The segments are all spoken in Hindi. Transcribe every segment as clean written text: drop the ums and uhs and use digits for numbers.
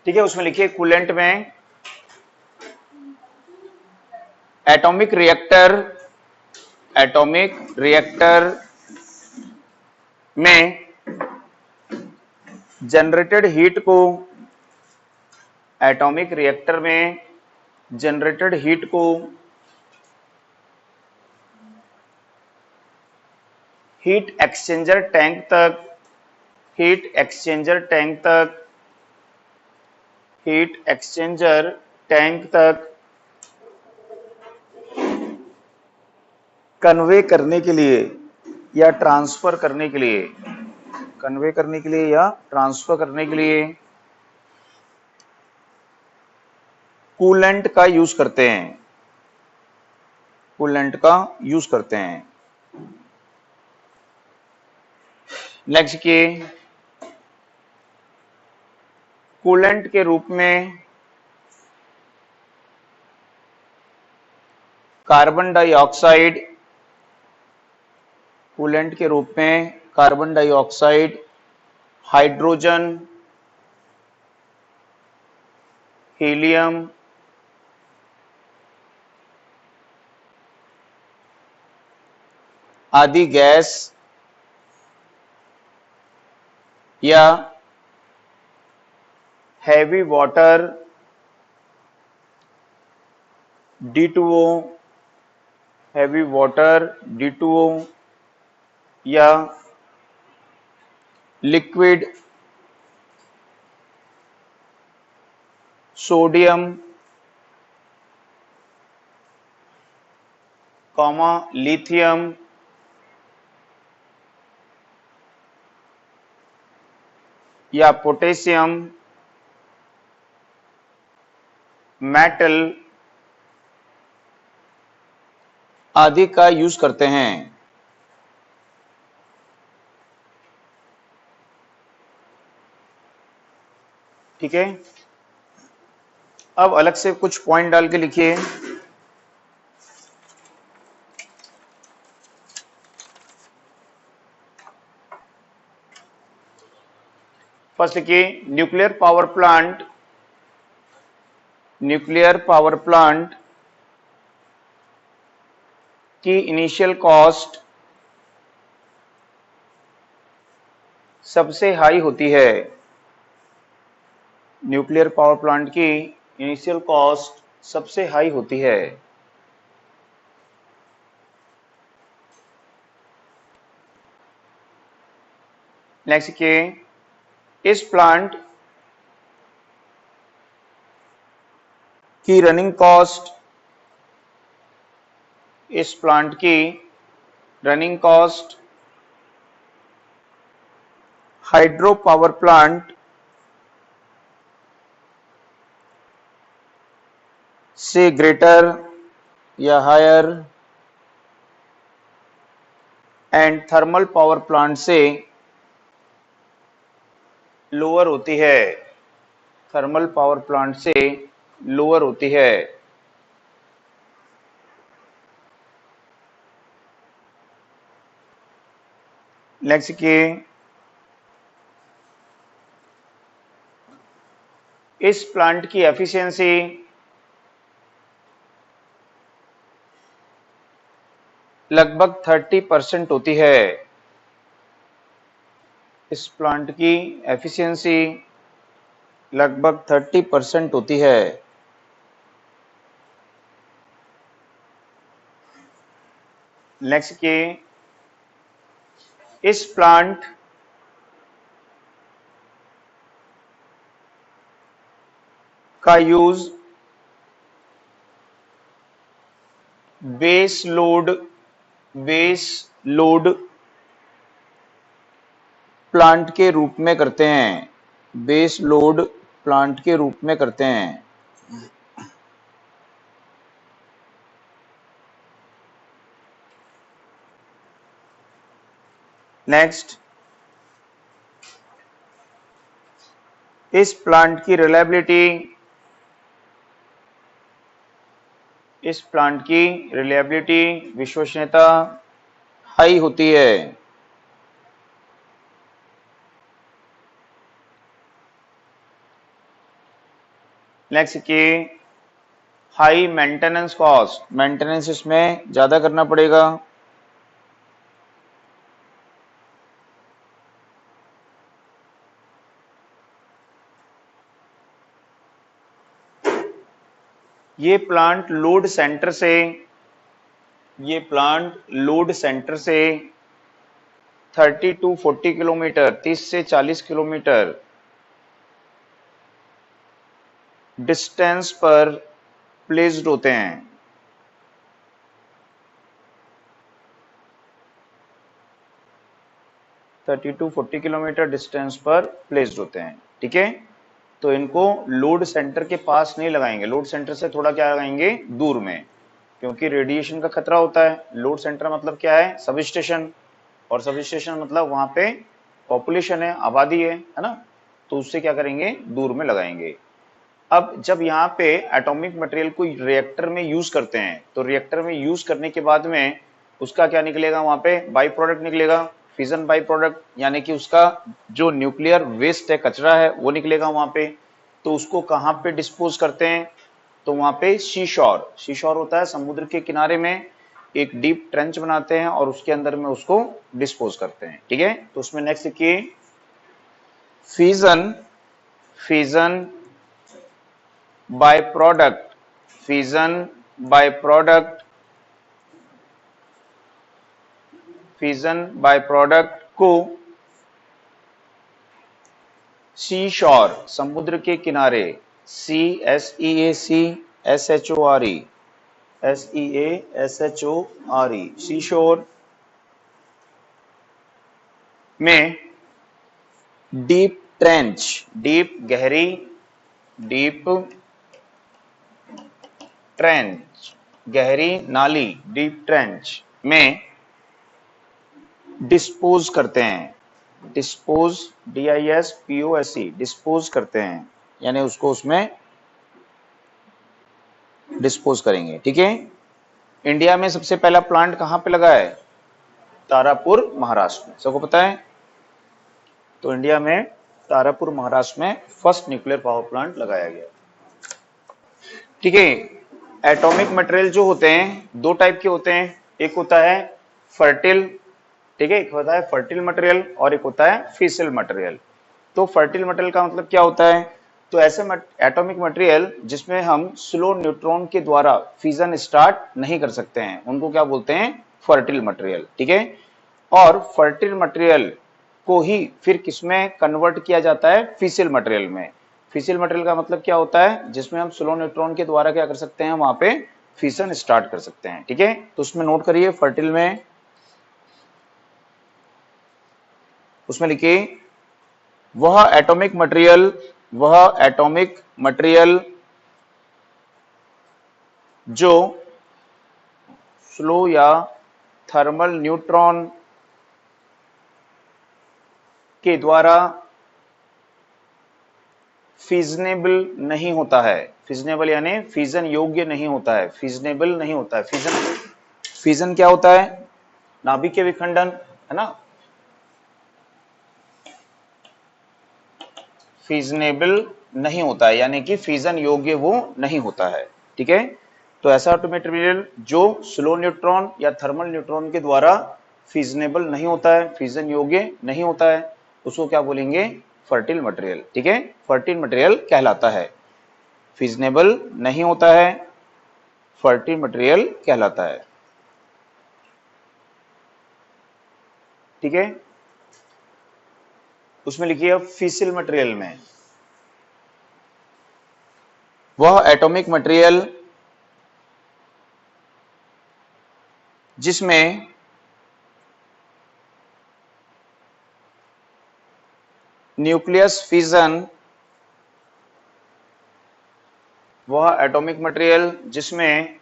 ठीक है, उसमें लिखिए कूलेंट में एटॉमिक रिएक्टर में जनरेटेड हीट को एटॉमिक रिएक्टर में जनरेटेड हीट को हीट एक्सचेंजर टैंक तक कन्वे करने के लिए या ट्रांसफर करने के लिए कूलेंट का यूज करते हैं। नेक्स्ट के कूलेंट के रूप में कार्बन डाइऑक्साइड, हाइड्रोजन, हीलियम, आदि गैस या हैवी वाटर D2O या लिक्विड सोडियम, लिथियम या पोटेशियम, मेटल आदि का यूज करते हैं। ठीक है, अब अलग से कुछ पॉइंट डाल के लिखिए। फर्स्ट लिखिए न्यूक्लियर पावर प्लांट की इनिशियल कॉस्ट सबसे हाई होती है। न्यूक्लियर पावर प्लांट की इनिशियल कॉस्ट सबसे हाई होती है। नेक्स्ट के इस प्लांट की running cost hydro power plant से ग्रेटर या higher and thermal power plant से लोअर होती है। नेक्स्ट के इस प्लांट की एफिशिएंसी लगभग 30% होती है। इस प्लांट की एफिशिएंसी लगभग 30% होती है। नेक्स्ट के इस प्लांट का यूज बेस लोड प्लांट के रूप में करते हैं। नेक्स्ट इस प्लांट की रिलायबिलिटी विश्वसनीयता हाई होती है। नेक्स्ट के हाई मेंटेनेंस कॉस्ट, मेंटेनेंस इसमें ज्यादा करना पड़ेगा। ये प्लांट लोड सेंटर से 30 to 40 किलोमीटर, 30 से 40 किलोमीटर डिस्टेंस पर प्लेस्ड होते हैं। थर्टी टू 40 किलोमीटर डिस्टेंस पर प्लेस्ड होते हैं, ठीक है। तो इनको लोड सेंटर के पास नहीं लगाएंगे, लोड सेंटर से थोड़ा क्या लगाएंगे, दूर में, क्योंकि रेडिएशन का खतरा होता है। लोड सेंटर मतलब क्या है, सब स्टेशन, और सब स्टेशन मतलब वहां पे पॉपुलेशन है, आबादी है ना, तो उससे क्या करेंगे, दूर में लगाएंगे। अब जब यहाँ पे एटॉमिक मटेरियल को रिएक्टर में यूज करते हैं, तो रिएक्टर में यूज करने के बाद में उसका क्या निकलेगा, वहां पे बाई प्रोडक्ट निकलेगा, फिजन बाई प्रोडक्ट, यानी कि उसका जो न्यूक्लियर वेस्ट है, कचरा है, वो निकलेगा वहां पे। तो उसको कहाँ पे डिस्पोज करते हैं, तो वहां पे शीशोर, शीशोर होता है समुद्र के किनारे में, एक डीप ट्रेंच बनाते हैं और उसके अंदर में उसको डिस्पोज करते हैं, ठीक है। तो उसमें नेक्स्ट देखिए, fission, fission by product, fission by product, fission by product को सी शोर, समुद्र के किनारे, CSEAC SEASHORE, सी शोर में डीप ट्रेंच, डीप गहरी, डीप ट्रेंच गहरी नाली, डीप ट्रेंच में डिस्पोज करते हैं, डिस्पोज DISPOSE, डिस्पोज करते हैं, यानी उसको उसमें डिस्पोज करेंगे, ठीक है। इंडिया में सबसे पहला प्लांट कहां पे लगा है, तारापुर महाराष्ट्र में, सबको पता है। तो इंडिया में तारापुर महाराष्ट्र में फर्स्ट न्यूक्लियर पावर प्लांट लगाया गया, ठीक है। एटॉमिक मटेरियल जो होते हैं दो टाइप के होते हैं, एक होता है फर्टिल, ठीक है, एक होता है फर्टिल मटेरियल और एक होता है फिसल मटेरियल। तो फर्टिल मटेरियल का मतलब क्या होता है, तो ऐसे एटॉमिक मटेरियल जिसमें हम स्लो न्यूट्रॉन के द्वारा फिजन स्टार्ट नहीं कर सकते हैं, उनको क्या बोलते हैं, फर्टिल मटेरियल, ठीक है। और फर्टिल मटेरियल को ही फिर किसमें कन्वर्ट किया जाता है, फिसल मटेरियल में। फिसल मटेरियल का मतलब क्या होता है, जिसमें हम स्लो न्यूट्रॉन के द्वारा क्या कर सकते हैं, वहां पे फिशन स्टार्ट कर सकते हैं, ठीक है। तो उसमें नोट करिए, फर्टिल में उसमें लिखिए, वह एटॉमिक मटेरियल जो स्लो या थर्मल न्यूट्रॉन के द्वारा फिजनेबल नहीं होता है, फिजनेबल यानी फिजन योग्य नहीं होता है, फिजनेबल नहीं होता है। फिजन, फिजन क्या होता है, नाभिक के विखंडन, है ना, फिजनेबल नहीं होता है, यानी कि फिजन योग्य वो नहीं होता है, ठीक है। तो ऐसा एटॉमिक मटेरियल जो स्लो न्यूट्रॉन या थर्मल न्यूट्रॉन के द्वारा फिजनेबल नहीं होता है, फिजन योग्य नहीं होता है, उसको क्या बोलेंगे, फर्टिल मटेरियल, ठीक है, फर्टिल मटेरियल कहलाता है। फिजनेबल नहीं होता है, फर्टिल मटेरियल कहलाता है, ठीक है। उसमें लिखिए अब फिसिल मटेरियल में, वह एटॉमिक मटेरियल जिसमें न्यूक्लियस फिजन, वह एटॉमिक मटेरियल जिसमें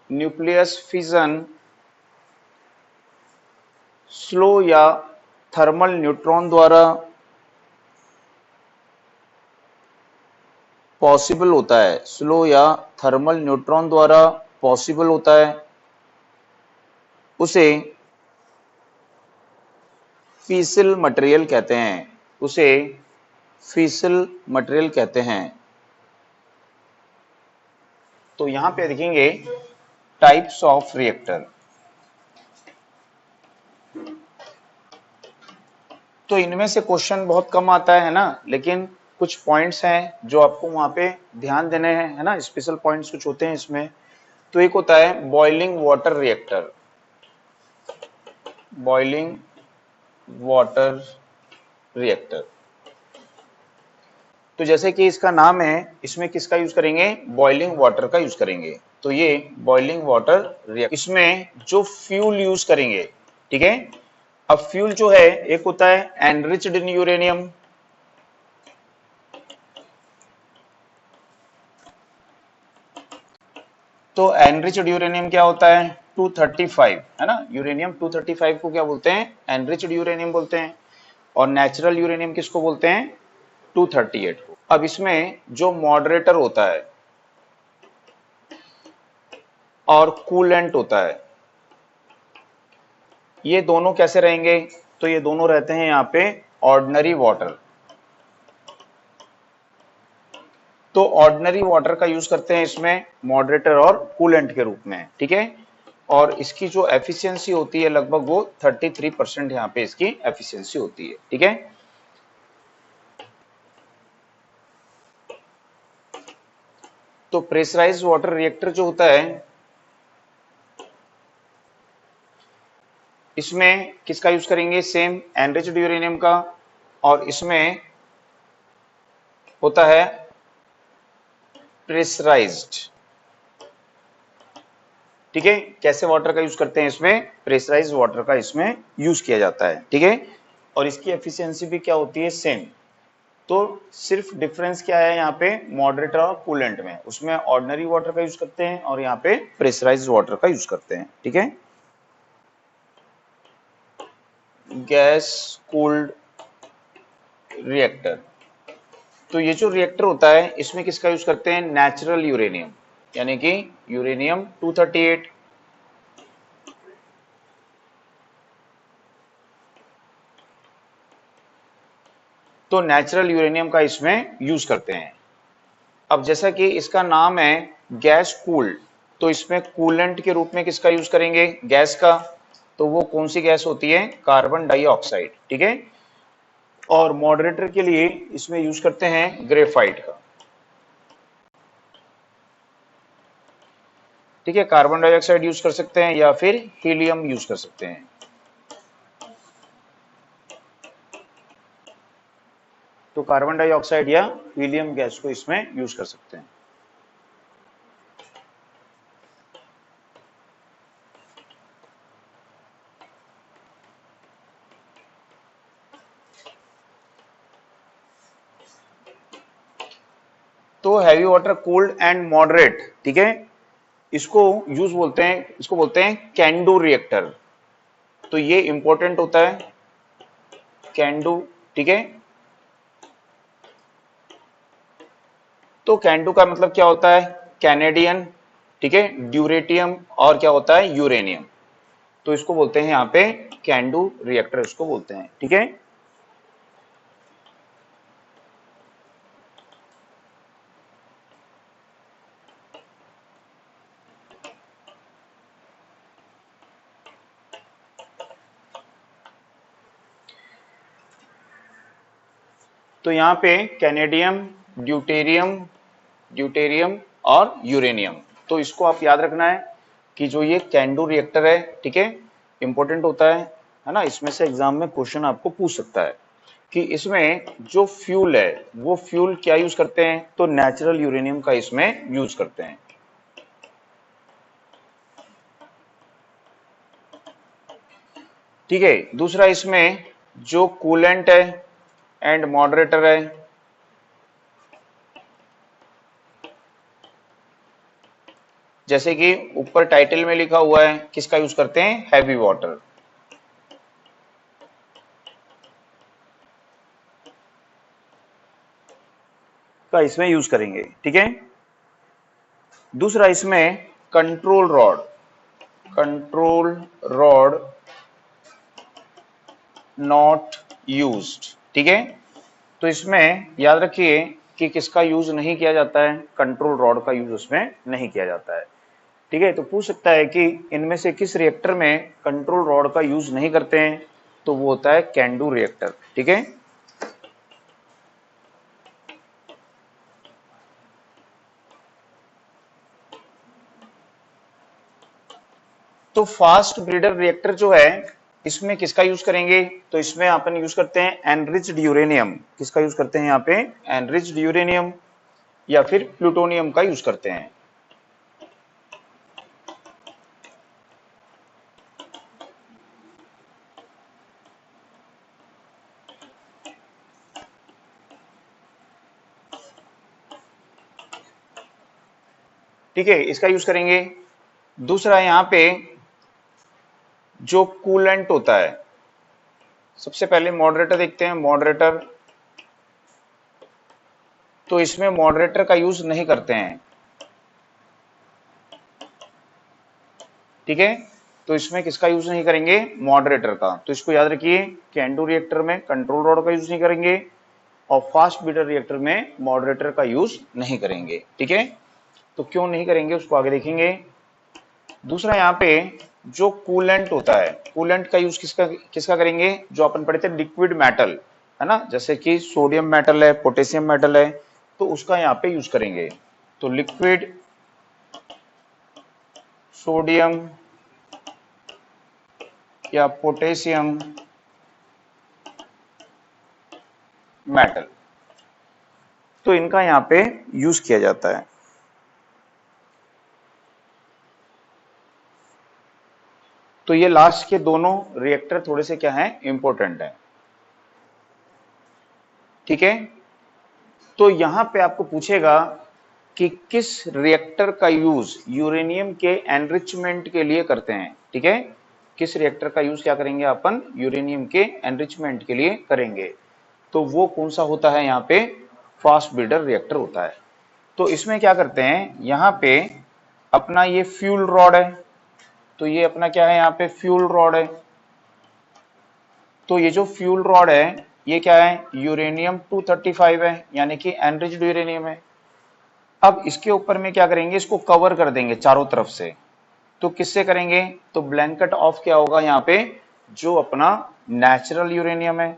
न्यूक्लियस फिजन स्लो या थर्मल न्यूट्रॉन द्वारा पॉसिबल होता है, स्लो या थर्मल न्यूट्रॉन द्वारा पॉसिबल होता है, उसे फिसिल मटेरियल कहते हैं, उसे फिसिल मटेरियल कहते हैं। तो यहां पे देखेंगे टाइप्स ऑफ रिएक्टर। तो इनमें से क्वेश्चन बहुत कम आता है ना, लेकिन कुछ पॉइंट्स हैं जो आपको वहां पे ध्यान देने हैं, है ना, स्पेशल पॉइंट्स कुछ होते हैं इसमें। तो एक होता है boiling water reactor, boiling water reactor. तो जैसे कि इसका नाम है, इसमें किसका यूज करेंगे, बॉइलिंग वाटर का यूज करेंगे। तो ये बॉइलिंग वाटर रिएक्टर, इसमें जो फ्यूल यूज करेंगे, ठीक है। अब फ्यूल जो है, एक होता है एनरिच्ड इन यूरेनियम, तो एनरिच्ड यूरेनियम क्या होता है, 235, है ना, यूरेनियम 235 को क्या बोलते हैं, एनरिच्ड यूरेनियम बोलते हैं। और नेचुरल यूरेनियम किसको बोलते हैं, 238 को। अब इसमें जो मॉडरेटर होता है और कूलेंट होता है, ये दोनों कैसे रहेंगे, तो ये दोनों रहते हैं यहाँ पे ऑर्डिनरी वाटर। तो ऑर्डिनरी वाटर का यूज करते हैं इसमें मॉडरेटर और कूलेंट के रूप में, ठीक है। और इसकी जो एफिशिएंसी होती है लगभग वो 33% यहाँ पे इसकी एफिशिएंसी होती है, ठीक है। तो प्रेशराइज्ड वाटर रिएक्टर जो होता है, इसमें किसका यूज करेंगे, सेम एनरिच्ड यूरेनियम का। और इसमें होता है प्रेशराइज्ड, ठीक है। कैसे वाटर का यूज करते हैं इसमें, प्रेशराइज्ड वाटर का इसमें यूज किया जाता है, ठीक है। और इसकी एफिशिएंसी भी क्या होती है, सेम। तो सिर्फ डिफरेंस क्या है यहाँ पे मॉडरेटर और कूलेंट में, उसमें ऑर्डिनरी वाटर का यूज करते हैं और यहाँ पे प्रेशराइज्ड वाटर का यूज करते हैं, ठीक है। गैस कूल्ड रिएक्टर, तो ये जो रिएक्टर होता है इसमें किसका यूज करते हैं, नेचुरल यूरेनियम, यानी कि यूरेनियम 238। तो नेचुरल यूरेनियम का इसमें यूज करते हैं। अब जैसा कि इसका नाम है गैस कूल्ड, तो इसमें कूलेंट के रूप में किसका यूज करेंगे, गैस का। तो वो कौन सी गैस होती है, कार्बन डाइऑक्साइड, ठीक है। और मॉडरेटर के लिए इसमें यूज करते हैं ग्रेफाइट का, ठीक है। कार्बन डाइऑक्साइड यूज कर सकते हैं या फिर हीलियम यूज कर सकते हैं। तो कार्बन डाइऑक्साइड या हीलियम गैस को इसमें यूज कर सकते हैं। तो heavy water cooled and moderate, ठीक है, इसको यूज बोलते हैं, इसको बोलते हैं कैन डू रिएक्टर। तो ये इंपॉर्टेंट होता है, कैन डू, ठीक है। तो कैन डू का मतलब क्या होता है, कैनेडियन, ठीक है, ड्यूरेटियम और क्या होता है, यूरेनियम। तो इसको बोलते हैं यहाँ पे कैन डू रिएक्टर, इसको बोलते हैं, ठीक है। तो यहाँ पे कैनेडियम, ड्यूटेरियम, ड्यूटेरियम और यूरेनियम। तो इसको आप याद रखना है कि जो ये कैन डू रिएक्टर है, ठीक है, इंपॉर्टेंट होता है ना। इसमें से एग्जाम में क्वेश्चन आपको पूछ सकता है कि इसमें जो फ्यूल है वो फ्यूल क्या यूज करते हैं, तो नेचुरल यूरेनियम का इसमें यूज करते हैं। ठीक है, दूसरा इसमें जो कूलेंट है एंड मॉडरेटर है, जैसे कि ऊपर टाइटल में लिखा हुआ है, किसका यूज करते हैं, हैवी वाटर का इसमें यूज करेंगे, ठीक है। दूसरा इसमें control rod, control rod not used, ठीक है। तो इसमें याद रखिए कि किसका यूज नहीं किया जाता है, कंट्रोल रॉड का यूज उसमें नहीं किया जाता है। ठीक है, तो पूछ सकता है कि इनमें से किस रिएक्टर में कंट्रोल रॉड का यूज नहीं करते हैं, तो वो होता है कैंडू रिएक्टर। ठीक है, तो फास्ट ब्रीडर रिएक्टर जो है इसमें किसका यूज करेंगे, तो इसमें अपन यूज करते हैं एनरिच्ड यूरेनियम। किसका यूज करते हैं यहाँ पे, एनरिच्ड यूरेनियम या फिर प्लूटोनियम का यूज करते हैं। ठीक है, इसका यूज करेंगे। दूसरा यहाँ पे जो कूलेंट होता है, सबसे पहले मॉडरेटर देखते हैं। मॉडरेटर, तो इसमें मॉडरेटर का यूज नहीं करते हैं। ठीक है, तो इसमें किसका यूज नहीं करेंगे, मॉडरेटर का। तो इसको याद रखिए, कैंडू रिएक्टर में कंट्रोल रॉड का यूज नहीं करेंगे और फास्ट ब्रीडर रिएक्टर में मॉडरेटर का यूज नहीं करेंगे। ठीक है, तो क्यों नहीं करेंगे उसको आगे देखेंगे। दूसरा यहाँ पे जो कूलेंट होता है, कूलेंट का यूज किसका किसका करेंगे, जो अपन पढ़े थे लिक्विड मेटल, है ना, जैसे कि सोडियम मेटल है, पोटेशियम मेटल है, तो उसका यहाँ पे यूज करेंगे। तो लिक्विड सोडियम या पोटेशियम मेटल, तो इनका यहाँ पे यूज किया जाता है। तो ये लास्ट के दोनों रिएक्टर थोड़े से क्या हैं, इंपॉर्टेंट है। ठीक है, तो यहां पे आपको पूछेगा कि किस रिएक्टर का यूज यूरेनियम के एनरिचमेंट के लिए करते हैं। ठीक है, किस रिएक्टर का यूज क्या करेंगे अपन, यूरेनियम के एनरिचमेंट के लिए करेंगे, तो वो कौन सा होता है, यहाँ पे फास्ट ब्रीडर रिएक्टर होता है। तो इसमें क्या करते हैं, यहाँ पे अपना ये फ्यूल रॉड है, तो ये अपना क्या है, यहाँ पे फ्यूल रॉड है। तो ये जो फ्यूल रॉड है ये क्या है, यूरेनियम 235 है, यानी कि एनरिच्ड यूरेनियम है। अब इसके ऊपर में क्या करेंगे, इसको कवर कर देंगे चारों तरफ से। तो किससे करेंगे, तो ब्लैंकेट ऑफ क्या होगा यहाँ पे, जो अपना नेचुरल यूरेनियम है।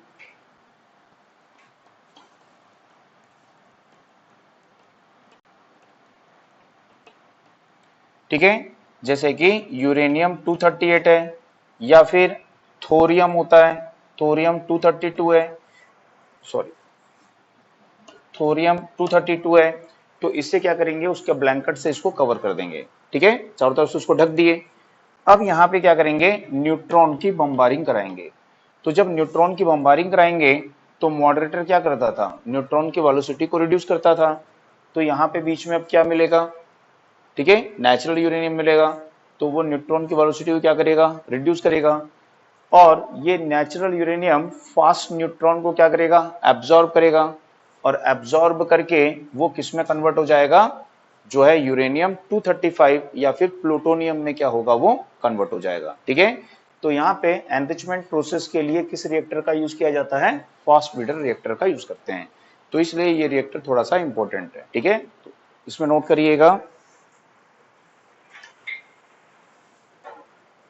ठीक है, जैसे कि यूरेनियम 238 है, या फिर थोरियम होता है, थोरियम 232 है, सॉरी थोरियम 232 है। तो इससे क्या करेंगे, उसके ब्लैंकेट से इसको कवर कर देंगे। ठीक है, चारों तरफ से उसको ढक दिए। अब यहाँ पे क्या करेंगे, न्यूट्रॉन की बम्बारिंग कराएंगे। तो जब न्यूट्रॉन की बम्बारिंग कराएंगे तो मॉडरेटर क्या करता था, न्यूट्रॉन की वेलोसिटी को रिड्यूस करता था। तो यहाँ पे बीच में अब क्या मिलेगा, ठीक है, नेचुरल यूरेनियम मिलेगा। तो वो न्यूट्रॉन की वेलोसिटी को क्या करेगा, रिड्यूस करेगा। और ये नेचुरल यूरेनियम फास्ट न्यूट्रॉन को क्या करेगा, एब्जॉर्ब करेगा, और एब्जॉर्ब करके वो किस में कन्वर्ट हो जाएगा, जो है यूरेनियम 235 या फिर प्लूटोनियम में क्या होगा, वो कन्वर्ट हो जाएगा। ठीक है, तो यहाँ पे एनरिचमेंट प्रोसेस के लिए किस रिएक्टर का यूज किया जाता है, फास्ट ब्रीडर रिएक्टर का यूज करते हैं। तो इसलिए ये रिएक्टर थोड़ा सा इंपॉर्टेंट है। ठीक है, तो इसमें नोट करिएगा,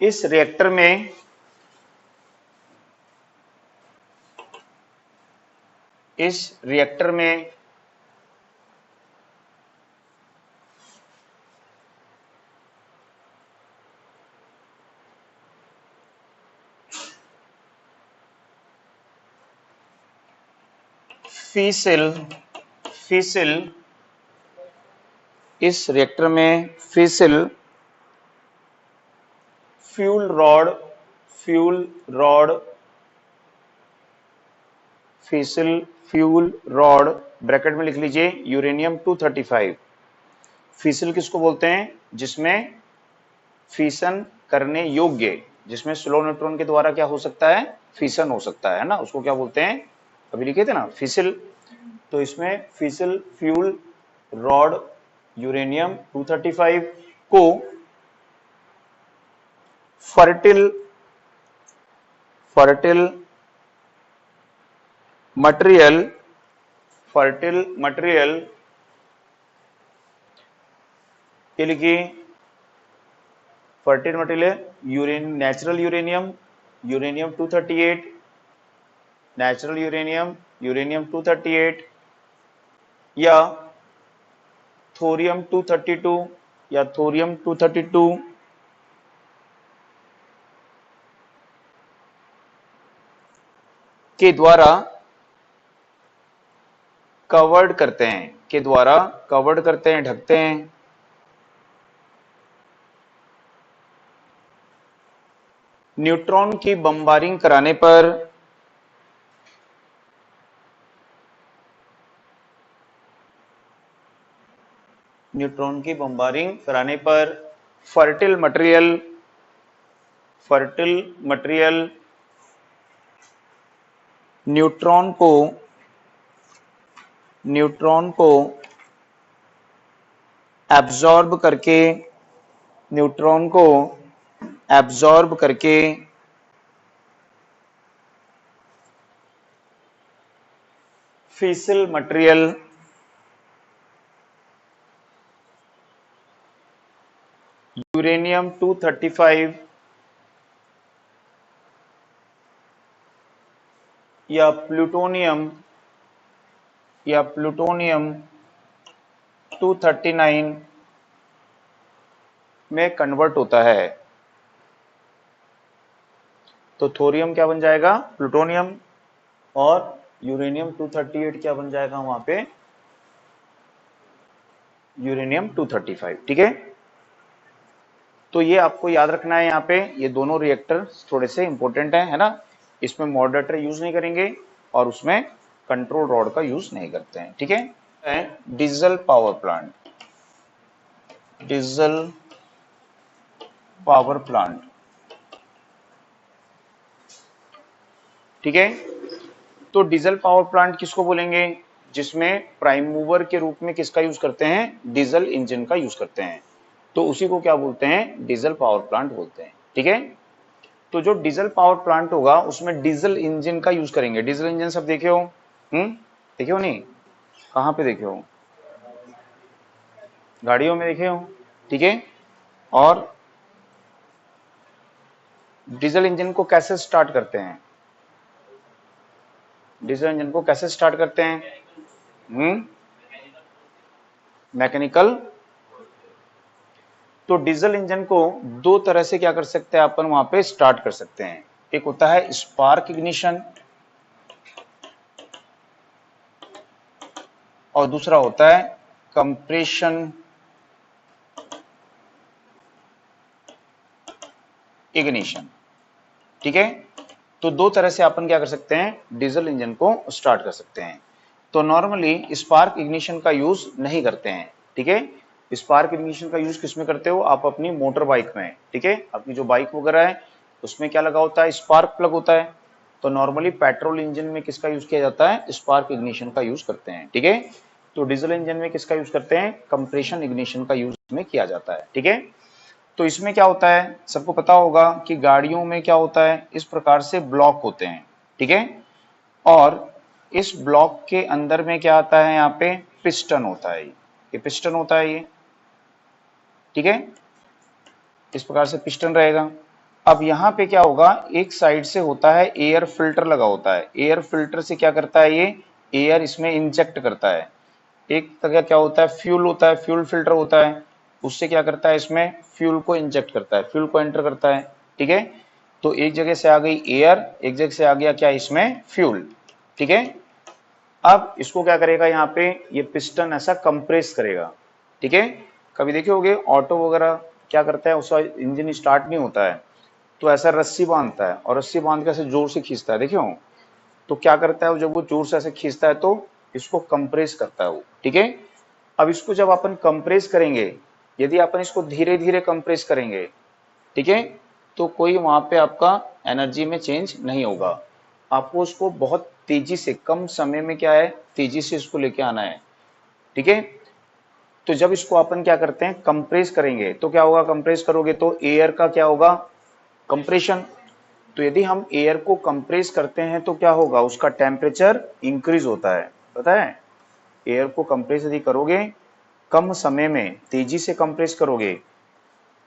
इस रिएक्टर में फीसिल फीसिल इस रिएक्टर में fissile fuel rod fuel rod fissile fuel rod, bracket में लिख लीजिए यूरेनियम 235। फीसिल किसको बोलते हैं, जिसमें फीसन करने योग्य, जिसमें स्लो न्यूट्रॉन के द्वारा क्या हो सकता है, फीसन हो सकता है ना, उसको क्या बोलते हैं, अभी लिखे थे ना, फीसिल। तो इसमें फीसिल फ्यूल रॉड यूरेनियम 235 को fertile fertile material fertile material ये लिखिए, fertile material natural uranium, uranium 238, natural uranium, uranium 238 या थोरियम 232 या थोरियम 232 के द्वारा कवर्ड करते हैं, के द्वारा कवर्ड करते हैं, ढकते हैं। न्यूट्रॉन की बम्बारिंग कराने पर न्यूट्रॉन की बम्बारिंग कराने पर फर्टिल मटेरियल न्यूट्रॉन को एब्जॉर्ब करके, न्यूट्रॉन को एब्जॉर्ब करके फिसल मटेरियल यूरेनियम 235 या प्लूटोनियम 239 में कन्वर्ट होता है। तो थोरियम क्या बन जाएगा, प्लूटोनियम, और यूरेनियम 238 क्या बन जाएगा वहां पे, यूरेनियम 235। ठीक है, तो ये आपको याद रखना है। यहाँ पे ये दोनों रिएक्टर थोड़े से इंपॉर्टेंट है ना। इसमें मॉडरेटर यूज नहीं करेंगे और उसमें कंट्रोल रॉड का यूज नहीं करते हैं। ठीक है, diesel power plant, diesel power plant. ठीक है, तो डीजल पावर प्लांट किसको बोलेंगे, जिसमें प्राइम मूवर के रूप में किसका यूज करते हैं, डीजल इंजन का यूज करते हैं। तो उसी को क्या बोलते हैं, डीजल पावर प्लांट बोलते हैं। ठीक है, तो जो डीजल पावर प्लांट होगा उसमें डीजल इंजन का यूज करेंगे। डीजल इंजन सब देखे हो, देखे हो नहीं, कहां पे देखे हो, गाड़ियों में देखे हो। ठीक है, और डीजल इंजन को कैसे स्टार्ट करते हैं, डीजल इंजन को कैसे स्टार्ट करते हैं, मैकेनिकल। तो डीजल इंजन को दो तरह से क्या कर सकते हैं अपन वहां पे स्टार्ट कर सकते हैं। एक होता है स्पार्क इग्निशन और दूसरा होता है कंप्रेशन इग्निशन। ठीक है, तो दो तरह से अपन क्या कर सकते हैं, डीजल इंजन को स्टार्ट कर सकते हैं। तो नॉर्मली स्पार्क इग्निशन का यूज नहीं करते हैं। ठीक है, स्पार्क इग्निशन का यूज किसमें करते हो आप, अपनी मोटर बाइक में। ठीक है, अपनी जो बाइक वगैरह है उसमें क्या लगा होता है, स्पार्क प्लग होता है। तो नॉर्मली पेट्रोल इंजन में किसका यूज किया जाता है, स्पार्क इग्निशन का यूज करते हैं। ठीक है, तो डीजल इंजन में किसका यूज करते हैं, कंप्रेशन इग्निशन का यूज में किया जाता है। ठीक है, तो इसमें क्या होता है, सबको पता होगा कि गाड़ियों में क्या होता है, इस प्रकार से ब्लॉक होते हैं। ठीक है, और इस ब्लॉक के अंदर में क्या आता है, यहाँ पे पिस्टन होता है, ये पिस्टन होता है ये। ठीक है, इस प्रकार से पिस्टन रहेगा। अब यहाँ पे क्या होगा, एक साइड से होता है एयर फिल्टर लगा होता है। एयर फिल्टर से क्या करता है, ये एयर इसमें इंजेक्ट करता है। एक तरह क्या होता है, फ्यूल होता है, फ्यूल फिल्टर होता है, उससे क्या करता है, इसमें फ्यूल को इंजेक्ट करता है, फ्यूल को एंटर करता है। ठीक है, तो एक जगह से आ गई एयर, एक जगह से आ गया क्या, इसमें फ्यूल। ठीक है, अब इसको क्या करेगा, यहाँ पे ये पिस्टन ऐसा कंप्रेस करेगा। ठीक है, कभी देखे होगे ऑटो वगैरह क्या करता है, उसका इंजन स्टार्ट नहीं होता है तो ऐसा रस्सी बांधता है, और रस्सी बांध के ऐसे जोर से खींचता है, देखे हो। तो क्या करता है, जब वो जोर से ऐसे खींचता है तो इसको कंप्रेस करता है वो। ठीक है, अब इसको जब अपन कंप्रेस करेंगे, यदि अपन इसको धीरे धीरे कंप्रेस करेंगे, ठीक है, तो कोई वहां पे आपका एनर्जी में चेंज नहीं होगा। आपको उसको बहुत तेजी से, कम समय में क्या है, तेजी से इसको लेके आना है। ठीक है, तो जब इसको अपन क्या करते हैं, कंप्रेस करेंगे, तो क्या होगा, कंप्रेस करोगे तो एयर का क्या होगा, कंप्रेशन। तो यदि हम एयर को कंप्रेस करते हैं तो क्या होगा, उसका टेम्परेचर इंक्रीज होता है, पता है। एयर को कंप्रेस यदि करोगे, कम समय में तेजी से कंप्रेस करोगे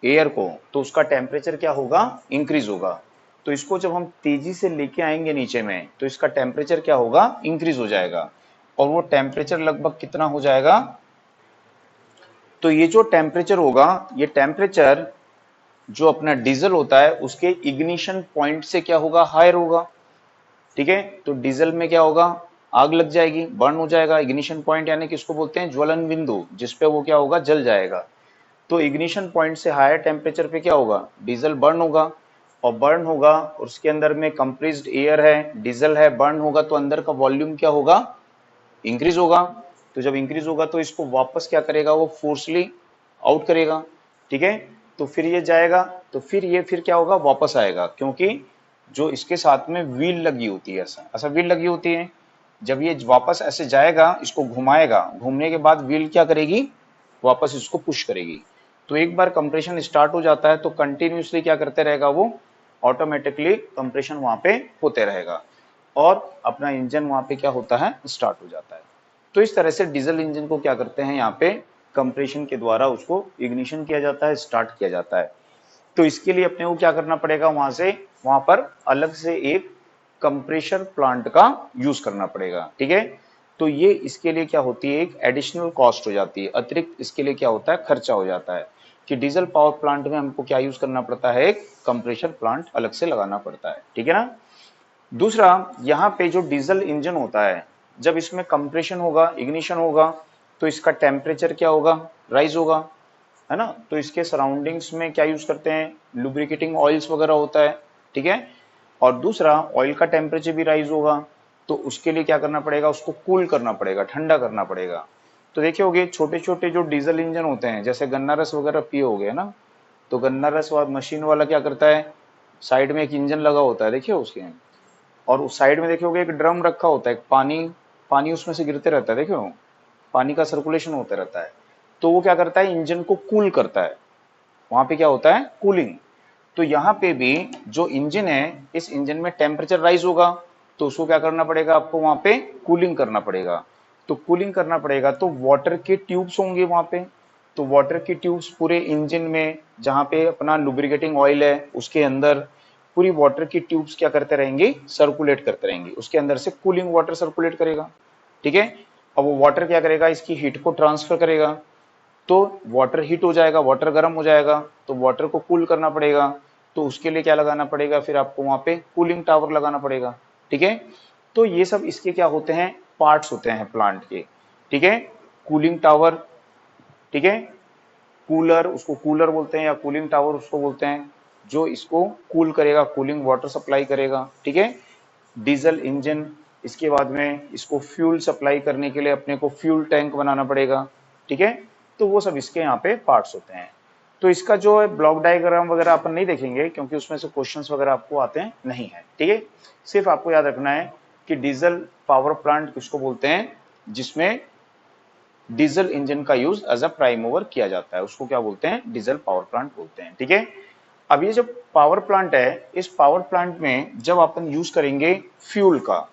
एयर को, तो उसका टेम्परेचर क्या होगा, इंक्रीज होगा। तो इसको जब हम तेजी से लेके आएंगे नीचे में, तो इसका टेम्परेचर क्या होगा, इंक्रीज हो जाएगा। और वो टेम्परेचर लगभग कितना हो जाएगा, तो ये जो टेम्परेचर होगा, ये टेम्परेचर जो अपना डीजल होता है उसके इग्निशन पॉइंट से क्या होगा, हायर होगा। ठीक है, तो डीजल में क्या होगा, आग लग जाएगी, बर्न हो जाएगा। इग्निशन पॉइंट यानी कि इसको बोलते हैं ज्वलन बिंदु, जिसपे वो क्या होगा, जल जाएगा। तो इग्निशन पॉइंट से हायर टेम्परेचर पे क्या होगा, डीजल बर्न होगा। और बर्न होगा और उसके अंदर में कंप्रेस्ड एयर है, डीजल है, बर्न होगा तो अंदर का वॉल्यूम क्या होगा, इंक्रीज होगा। तो जब इंक्रीज होगा तो इसको वापस क्या करेगा, वो फोर्सली आउट करेगा। ठीक है, तो फिर ये जाएगा, तो फिर ये फिर क्या होगा, वापस आएगा, क्योंकि जो इसके साथ में व्हील लगी होती है, ऐसा ऐसा व्हील लगी होती है। जब ये वापस ऐसे जाएगा, इसको घुमाएगा, घूमने के बाद व्हील क्या करेगी, वापस इसको पुश करेगी। तो एक बार कंप्रेशन स्टार्ट हो जाता है तो कंटिन्यूसली क्या करते रहेगा, वो ऑटोमेटिकली कंप्रेशन वहां पे होते रहेगा और अपना इंजन वहां पे क्या होता है, स्टार्ट हो जाता है। तो इस तरह से डीजल इंजन को क्या करते हैं, यहाँ पे कंप्रेशन के द्वारा उसको इग्निशन किया जाता है, स्टार्ट किया जाता है। तो इसके लिए अपने को क्या करना पड़ेगा, वहां पर अलग से एक कंप्रेशर प्लांट का यूज करना पड़ेगा। ठीक है, तो ये इसके लिए क्या होती है, एक एडिशनल कॉस्ट हो जाती है, अतिरिक्त इसके लिए क्या होता है, खर्चा हो जाता है कि डीजल पावर प्लांट में हमको क्या यूज करना पड़ता है, एक कंप्रेशर प्लांट अलग से लगाना पड़ता है। ठीक है ना। दूसरा, यहाँ पे जो डीजल इंजन होता है, जब इसमें कंप्रेशन होगा, इग्निशन होगा, तो इसका टेम्परेचर क्या होगा, राइज होगा, है ना। तो इसके सराउंडिंग्स में क्या यूज करते हैं, लुब्रिकेटिंग ऑयल्स वगैरह होता है। ठीक है, और दूसरा ऑयल का टेम्परेचर भी राइज होगा, तो उसके लिए क्या करना पड़ेगा, उसको कूल करना पड़ेगा, ठंडा करना पड़ेगा। तो देखिए होगे छोटे छोटे जो डीजल इंजन होते हैं, जैसे गन्ना रस वगैरह पिए हो गए ना, तो गन्ना रस मशीन वाला क्या करता है, साइड में एक इंजन लगा होता है, देखिए उसके, और उस साइड में देखिए होगे एक ड्रम रखा होता है, पानी पानी उसमें से गिरते रहता है, देखियो पानी का सर्कुलेशन होता रहता है। तो वो क्या करता है, इंजन को कूल करता है, वहां पे क्या होता है, कूलिंग। तो यहाँ पे भी जो इंजन है, इस इंजन में टेम्परेचर राइज होगा, तो उसको क्या करना पड़ेगा, आपको वहां पे कूलिंग करना पड़ेगा। तो कूलिंग करना पड़ेगा तो वाटर के ट्यूब्स होंगे वहां पे। तो वाटर की ट्यूब्स पूरे इंजन में, जहां पे अपना लुब्रिकेटिंग ऑयल है उसके अंदर पूरी वाटर की ट्यूब्स क्या करते रहेंगे, सर्कुलेट करते रहेंगे, उसके अंदर से कूलिंग वाटर सर्कुलेट करेगा। ठीक है, अब वो वाटर क्या करेगा, इसकी हीट को ट्रांसफर करेगा। तो वाटर हीट हो जाएगा, वाटर गर्म हो जाएगा, तो वाटर को कूल करना पड़ेगा। तो उसके लिए क्या लगाना पड़ेगा, फिर आपको वहां पे कूलिंग टावर लगाना पड़ेगा। ठीक है, तो ये सब इसके क्या होते हैं, पार्ट्स होते हैं प्लांट के। ठीक है, कूलिंग टावर, ठीक है, कूलर, उसको कूलर बोलते हैं या कूलिंग टावर उसको बोलते हैं, जो इसको कूल करेगा, कूलिंग वाटर सप्लाई करेगा। ठीक है, डीजल इंजन, इसके बाद में इसको फ्यूल सप्लाई करने के लिए अपने को फ्यूल टैंक बनाना पड़ेगा। ठीक है, तो वो सब इसके यहाँ पे पार्ट्स होते हैं। तो इसका जो है ब्लॉक डायग्राम वगैरह अपन नहीं देखेंगे, क्योंकि उसमें से क्वेश्चंस वगैरह आपको आते हैं नहीं है। ठीक है, सिर्फ आपको याद रखना है कि डीजल पावर प्लांट किसको बोलते हैं, जिसमें डीजल इंजन का use as a prime mover किया जाता है, उसको क्या बोलते हैं, डीजल पावर प्लांट बोलते हैं। ठीक है, अब ये जो पावर प्लांट है, इस पावर प्लांट में जब अपन यूज करेंगे फ्यूल का,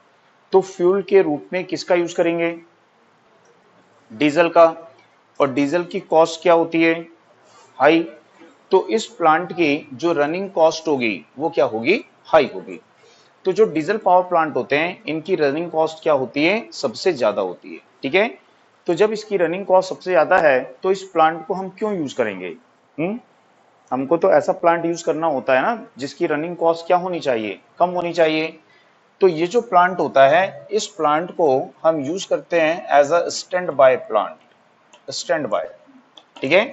तो फ्यूल के रूप में किसका यूज करेंगे, डीजल का। और डीजल की कॉस्ट क्या होती है, हाई। तो इस प्लांट की जो रनिंग कॉस्ट होगी वो क्या होगी, हाई होगी। तो जो डीजल पावर प्लांट होते हैं, इनकी रनिंग कॉस्ट क्या होती है, सबसे ज्यादा होती है। ठीक है, तो जब इसकी रनिंग कॉस्ट सबसे ज्यादा है, तो इस प्लांट को हम क्यों यूज करेंगे, हमको तो ऐसा प्लांट यूज करना होता है ना जिसकी रनिंग कॉस्ट क्या होनी चाहिए, कम होनी चाहिए। तो ये जो प्लांट होता है, इस प्लांट को हम यूज करते हैं as a standby plant, standby. ठीक है,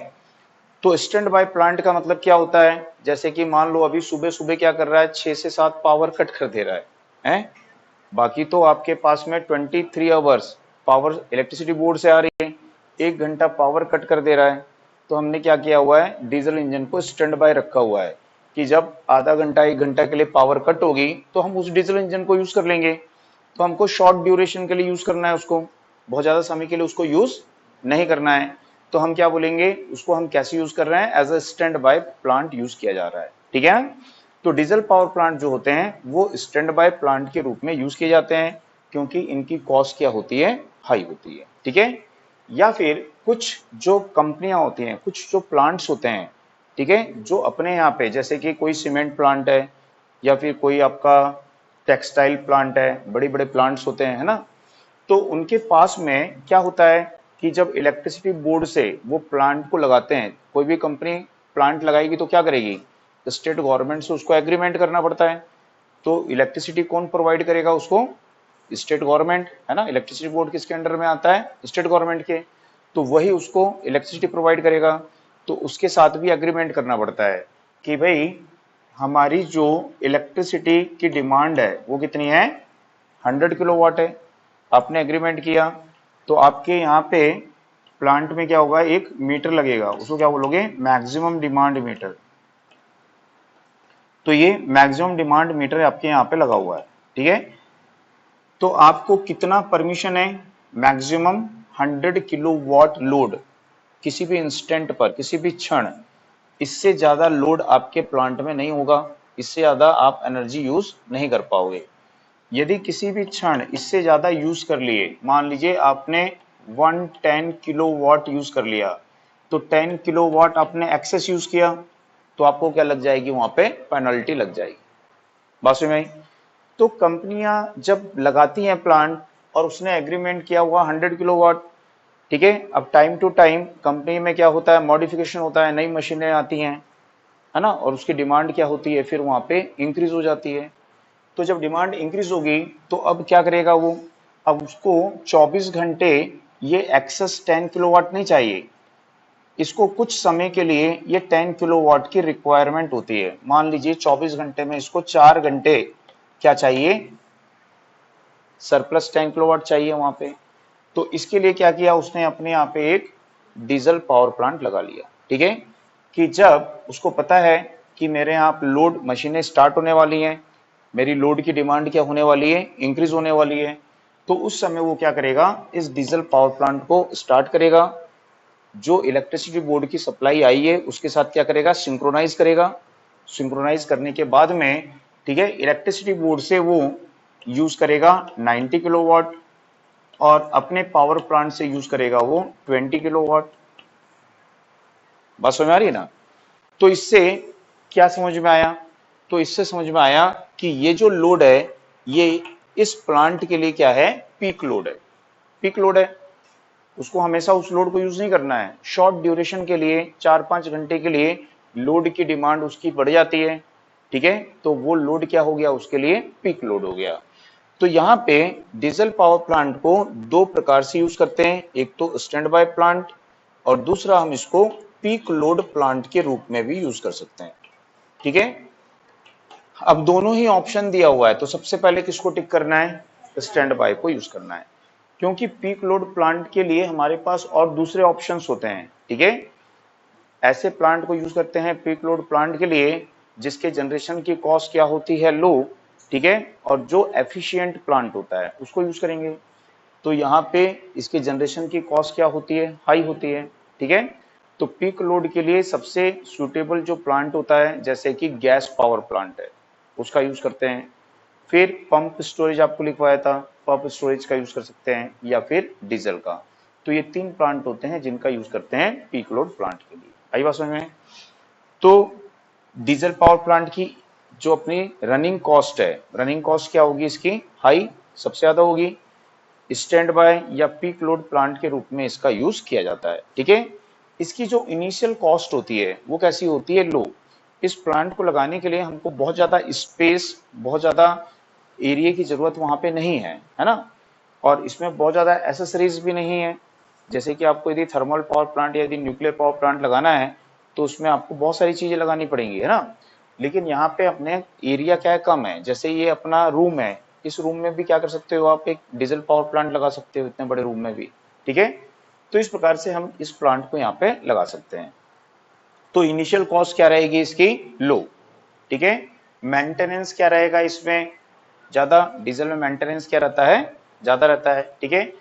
तो स्टैंड बाय प्लांट का मतलब क्या होता है, जैसे कि मान लो अभी सुबह सुबह क्या कर रहा है, 6 से 7 पावर कट कर दे रहा है, हैं? बाकी तो आपके पास में 23 आवर्स पावर इलेक्ट्रिसिटी बोर्ड से आ रही है, 1 घंटा पावर कट कर दे रहा है। तो हमने क्या किया हुआ है, डीजल इंजन को स्टैंड बाय रखा हुआ है कि जब आधा घंटा 1 घंटा के लिए पावर कट होगी तो हम उस डीजल इंजन को यूज कर लेंगे। तो हमको शॉर्ट ड्यूरेशन के लिए यूज करना है उसको, बहुत ज्यादा समय के लिए उसको यूज नहीं करना है। तो हम क्या बोलेंगे, उसको हम कैसे यूज कर रहे हैं, as a standby plant use किया जा रहा है। ठीक है, तो डीजल पावर प्लांट जो होते हैं वो स्टैंड बाय प्लांट के रूप में यूज किए जाते हैं, क्योंकि इनकी कॉस्ट क्या होती है, हाई होती है, ठीक है। या फिर कुछ जो कंपनियां होती हैं, कुछ जो प्लांट्स होते हैं, ठीक है, जो अपने यहाँ पे जैसे कि कोई सीमेंट प्लांट है या फिर कोई आपका टेक्सटाइल प्लांट है, बड़े बड़े प्लांट्स होते हैं, है ना। तो उनके पास में क्या होता है कि जब इलेक्ट्रिसिटी बोर्ड से वो प्लांट को लगाते हैं, कोई भी कंपनी प्लांट लगाएगी तो क्या करेगी, स्टेट गवर्नमेंट से उसको एग्रीमेंट करना पड़ता है। तो इलेक्ट्रिसिटी कौन प्रोवाइड करेगा उसको, स्टेट गवर्नमेंट, है ना। इलेक्ट्रिसिटी बोर्ड किसके अंडर में आता है, स्टेट गवर्नमेंट के। तो वही उसको इलेक्ट्रिसिटी प्रोवाइड करेगा। तो उसके साथ भी एग्रीमेंट करना पड़ता है कि भाई हमारी जो इलेक्ट्रिसिटी की डिमांड है वो कितनी है, 100 किलोवाट है। आपने एग्रीमेंट किया तो आपके यहाँ पे प्लांट में क्या होगा, एक मीटर लगेगा, उसको क्या बोलोगे, मैक्सिमम डिमांड मीटर। तो ये मैक्सिमम डिमांड मीटर आपके यहाँ पे लगा हुआ है, ठीक है। तो आपको कितना परमिशन है, मैक्सिमम 100 किलोवाट लोड, किसी भी इंस्टेंट पर, किसी भी क्षण, इससे ज्यादा लोड आपके प्लांट में नहीं होगा, इससे ज्यादा आप एनर्जी यूज नहीं कर पाओगे। यदि किसी भी क्षण इससे ज्यादा यूज कर लिए, मान लीजिए आपने 110 किलोवाट यूज कर लिया, तो 10 किलोवाट आपने एक्सेस यूज किया, तो आपको क्या लग जाएगी, वहां पे पेनल्टी लग जाएगी। बात समझ में आई। तो कंपनियां जब लगाती हैं प्लांट और उसने एग्रीमेंट किया हुआ 100 किलोवाट, ठीक है। अब टाइम टू टाइम कंपनी में क्या होता है, मॉडिफिकेशन होता है, नई मशीनें आती हैं, है ना, और उसकी डिमांड क्या होती है, फिर वहां पे इंक्रीज हो जाती है। तो जब डिमांड इंक्रीज होगी तो अब क्या करेगा वो, अब उसको 24 घंटे ये एक्सेस 10 किलोवाट नहीं चाहिए, इसको कुछ समय के लिए ये 10 किलोवाट की रिक्वायरमेंट होती है। मान लीजिए 24 घंटे में इसको 4 घंटे क्या चाहिए, सरप्लस 10 किलोवाट चाहिए वहां पे। तो इसके लिए क्या किया उसने, अपने यहाँ पे एक डीजल पावर प्लांट लगा लिया, ठीक है। कि जब उसको पता है कि मेरे यहाँ लोड मशीनें स्टार्ट होने वाली हैं, मेरी लोड की डिमांड क्या होने वाली है, इंक्रीज होने वाली है, तो उस समय वो क्या करेगा, इस डीजल पावर प्लांट को स्टार्ट करेगा, जो इलेक्ट्रिसिटी बोर्ड की सप्लाई आई है उसके साथ क्या करेगा, सिंक्रोनाइज करेगा। सिंक्रोनाइज करने के बाद में, ठीक है, इलेक्ट्रिसिटी बोर्ड से वो यूज करेगा 90 किलोवाट और अपने पावर प्लांट से यूज करेगा वो 20 किलोवाट। बात समझ में आ रही है ना। तो इससे क्या समझ में आया, तो इससे समझ में आया कि ये जो लोड है ये इस प्लांट के लिए क्या है, पीक लोड है। पीक लोड है, उसको हमेशा उस लोड को यूज नहीं करना है, शॉर्ट ड्यूरेशन के लिए 4-5 घंटे के लिए लोड की डिमांड उसकी बढ़ जाती है, ठीक है। तो वो लोड क्या हो गया, उसके लिए पीक लोड हो गया। तो यहाँ पे डीजल पावर प्लांट को दो प्रकार से यूज करते हैं, एक तो स्टैंड बाय प्लांट और दूसरा हम इसको पीक लोड प्लांट के रूप में भी यूज कर सकते हैं, ठीक है। अब दोनों ही ऑप्शन दिया हुआ है तो सबसे पहले किसको टिक करना है, स्टैंड बाय को यूज करना है, क्योंकि पीक लोड प्लांट के लिए हमारे पास और दूसरे ऑप्शंस होते हैं, ठीक है। ऐसे प्लांट को यूज करते हैं पीक लोड प्लांट के लिए जिसके जनरेशन की कॉस्ट क्या होती है, लो, ठीक है, और जो एफिशिएंट प्लांट होता है उसको यूज करेंगे। तो यहाँ पे इसके जनरेशन की कॉस्ट क्या होती है, हाई होती है, ठीक है। तो पीक लोड के लिए सबसे सुटेबल जो प्लांट होता है, जैसे कि गैस पावर प्लांट है, उसका यूज करते हैं। फिर पंप स्टोरेज आपको लिखवाया था, पंप स्टोरेज का यूज कर सकते हैं, या फिर डीजल का। तो ये 3 प्लांट होते हैं जिनका यूज करते हैं पीक लोड प्लांट के लिए। आई बात समझ में। तो डीजल पावर प्लांट की जो अपनी रनिंग कॉस्ट है, रनिंग कॉस्ट क्या होगी इसकी, हाई, सबसे ज्यादा होगी। स्टैंड बाय या पीक लोड प्लांट के रूप में इसका यूज किया जाता है, ठीक है। इसकी जो इनिशियल कॉस्ट होती है वो कैसी होती है, लो। इस प्लांट को लगाने के लिए हमको बहुत ज्यादा स्पेस, बहुत ज्यादा एरिया की जरूरत वहां पे नहीं है ना। और इसमें बहुत ज्यादा एसेसरीज भी नहीं है, जैसे कि आपको यदि थर्मल पावर प्लांट या यदि न्यूक्लियर पावर प्लांट लगाना है तो उसमें आपको बहुत सारी चीजें लगानी पड़ेंगी, है ना। लेकिन यहाँ पे अपने एरिया क्या है, कम है। जैसे ये अपना रूम है, इस रूम में भी क्या कर सकते हो आप, एक डीजल पावर प्लांट लगा सकते हो इतने बड़े रूम में भी, ठीक है। तो इस प्रकार से हम इस प्लांट को यहाँ पे लगा सकते हैं। तो इनिशियल कॉस्ट क्या रहेगी इसकी, लो, ठीक है। मेंटेनेंस क्या रहेगा इसमें, ज्यादा। डीजल में मेंटेनेंस क्या रहता है, ज्यादा रहता है, ठीक है।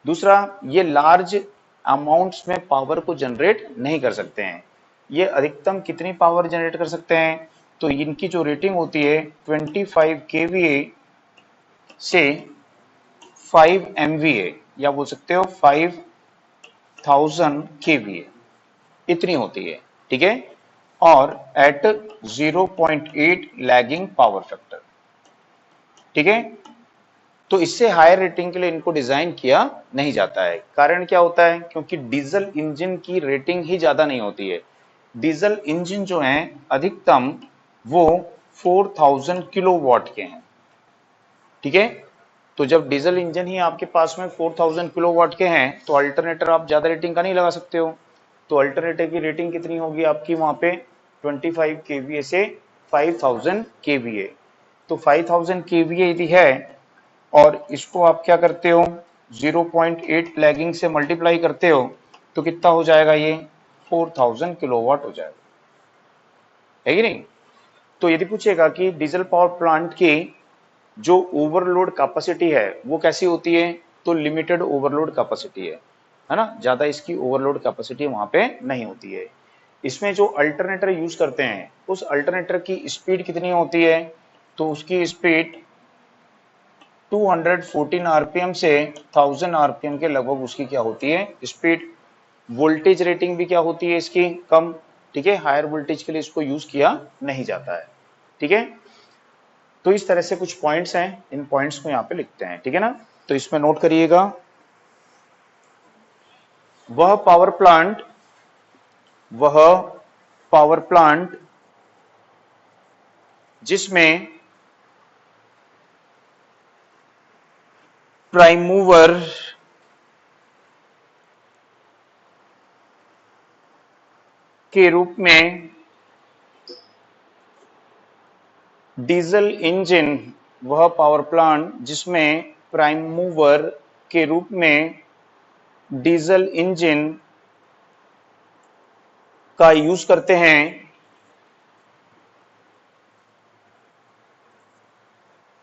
दूसरा, ये लार्ज अमाउंट्स में पावर को जनरेट नहीं कर सकते हैं। ये अधिकतम कितनी पावर जनरेट कर सकते हैं, तो इनकी जो रेटिंग होती है 25 kVA से 5 MVA, या बोल सकते हो 5000 केवीए, इतनी होती है, ठीक है, और एट 0.8 लैगिंग पावर फैक्टर, ठीक है। तो इससे हायर रेटिंग के लिए इनको डिजाइन किया नहीं जाता है। कारण क्या होता है? क्योंकि डीजल इंजन की रेटिंग ही ज्यादा नहीं होती है। डीजल इंजन जो है अधिकतम वो 4000 किलोवाट के हैं, ठीक है। तो जब डीजल इंजन ही आपके पास में 4000 किलोवाट के हैं तो अल्टरनेटर आप ज्यादा रेटिंग का नहीं लगा सकते हो। तो अल्टरनेटर की रेटिंग कितनी होगी आपकी वहां पे? 25 केवीए से 5000 केवीए। तो 5000 केवीए यदि है और इसको आप क्या करते हो 0.8 लैगिंग से मल्टीप्लाई करते हो तो कितना हो जाएगा? ये 4000 किलोवाट हो जाएगा, है कि नहीं? तो यदि पूछेगा कि डीजल पावर प्लांट की जो ओवरलोड कैपेसिटी है वो कैसी होती है, तो लिमिटेड ओवरलोड कैपेसिटी है ना, ज्यादा इसकी ओवरलोड कैपेसिटी वहां पे नहीं होती है। इसमें जो अल्टरनेटर यूज करते हैं उस अल्टरनेटर की स्पीड कितनी होती है? तो उसकी स्पीड 214 आरपीएम से 1000 आरपीएम के लगभग उसकी क्या होती है? स्पीड। वोल्टेज रेटिंग भी क्या होती है इसकी? कम, ठीक है। हायर वोल्टेज के लिए इसको यूज किया नहीं जाता है, ठीक है। तो इस तरह से कुछ पॉइंट्स हैं, इन पॉइंट्स को यहाँ पे लिखते हैं, ठीक है ना। तो इसमें नोट करिएगा, वह पावर प्लांट वह पावर प्लांट जिसमें प्राइम मूवर के रूप में डीजल इंजन, वह पावर प्लांट जिसमें प्राइम मूवर के रूप में डीजल इंजन का यूज करते हैं,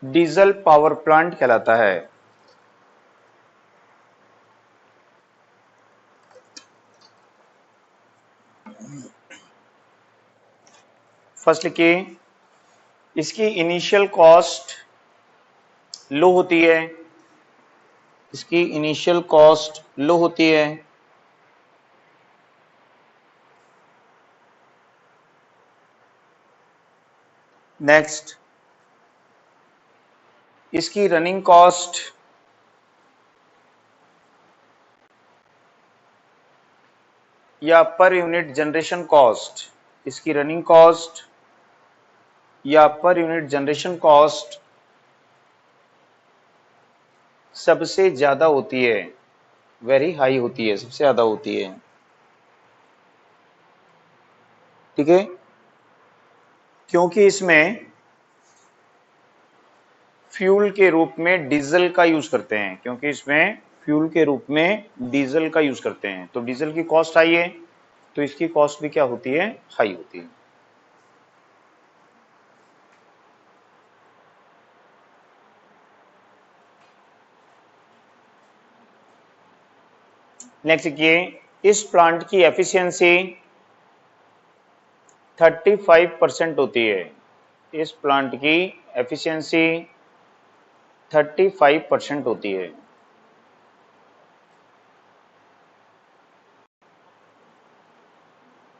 डीजल पावर प्लांट कहलाता है। फर्स्ट लिखिए, इसकी इनिशियल कॉस्ट लो होती है, इसकी इनिशियल कॉस्ट लो होती है। नेक्स्ट, इसकी रनिंग कॉस्ट या पर यूनिट जनरेशन कॉस्ट, इसकी रनिंग कॉस्ट या पर यूनिट जनरेशन कॉस्ट सबसे ज्यादा होती है, वेरी हाई होती है, सबसे ज्यादा होती है, ठीक है। क्योंकि इसमें फ्यूल के रूप में डीजल का यूज करते हैं, क्योंकि इसमें फ्यूल के रूप में डीजल का यूज करते हैं, तो डीजल की कॉस्ट हाई है, तो इसकी कॉस्ट भी क्या होती है? हाई होती है। नेक्स्ट देखिए, इस प्लांट की एफिशिएंसी 35% होती है, इस प्लांट की एफिशिएंसी 35% होती है,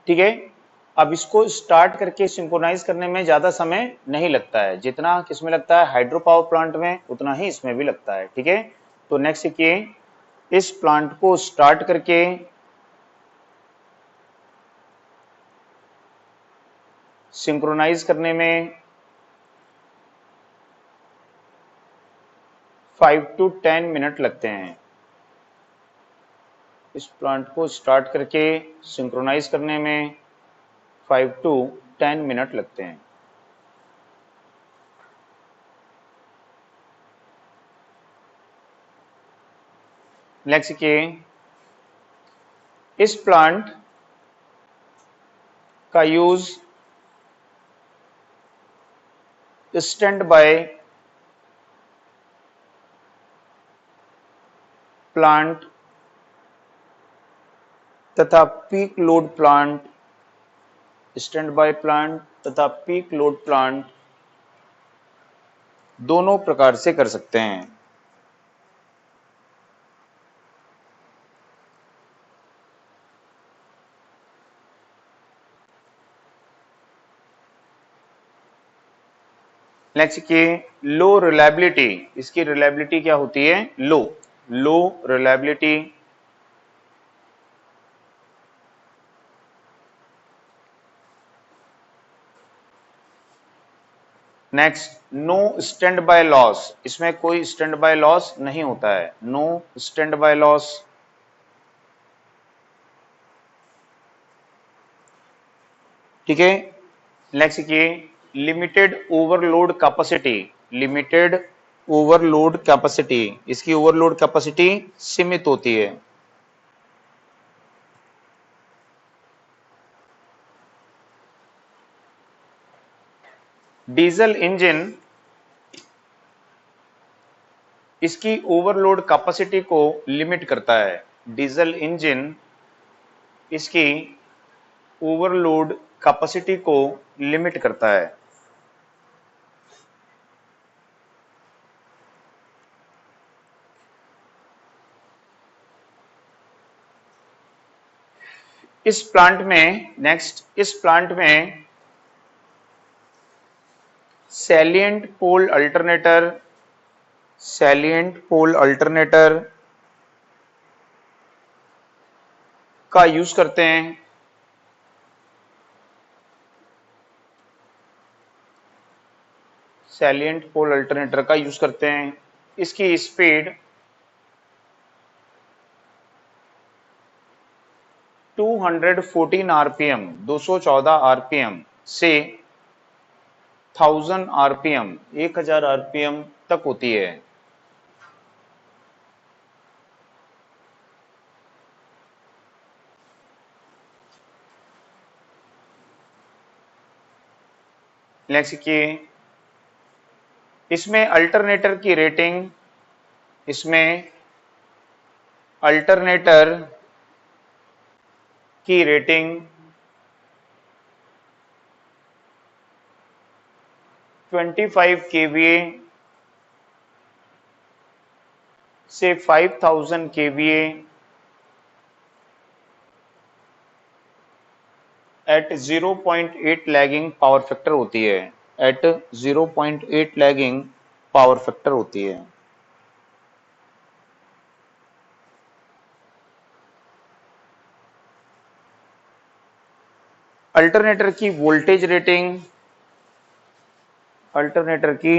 ठीक है। अब इसको स्टार्ट करके सिंक्रोनाइज करने में ज्यादा समय नहीं लगता है, जितना किसमें लगता है हाइड्रो पावर प्लांट में उतना ही इसमें भी लगता है, ठीक है। तो नेक्स्ट देखिए, इस प्लांट को स्टार्ट करके सिंक्रोनाइज करने में 5 to 10 मिनट लगते हैं, इस प्लांट को स्टार्ट करके सिंक्रोनाइज करने में 5 to 10 मिनट लगते हैं। नेक्स्ट के, इस प्लांट का यूज स्टैंड बाय प्लांट तथा peak load plant, standby plant तथा पीक लोड प्लांट दोनों प्रकार से कर सकते हैं। नेक्स्ट की लो रिलायबिलिटी, इसकी रिलायबिलिटी क्या होती है? लो, लो reliability. Next no standby loss, इसमें कोई स्टैंड बाय लॉस नहीं होता है, नो स्टैंड बाय लॉस। ठीक है। नेक्स्ट की limited overload capacity, limited overload capacity, इसकी ओवरलोड कैपेसिटी सीमित होती है। डीजल इंजन इसकी ओवरलोड कैपेसिटी को लिमिट करता है, डीजल इंजन इसकी ओवरलोड कैपेसिटी को लिमिट करता है। इस प्लांट में, नेक्स्ट इस प्लांट में salient pole alternator, salient pole alternator का यूज करते हैं। सैलिएंट पोल अल्टरनेटर का यूज करते हैं। इसकी स्पीड 214 आरपीएम, 214 आरपीएम से 1000 आरपीएम, 1000 आरपीएम तक होती है। नेक्स्ट की इसमें अल्टरनेटर की रेटिंग, इसमें अल्टरनेटर की रेटिंग 25 केवीए से 5000 KVA at 0.8 lagging power factor होती है, एट 0.8 लैगिंग पावर फैक्टर होती है। अल्टरनेटर की वोल्टेज रेटिंग, अल्टरनेटर की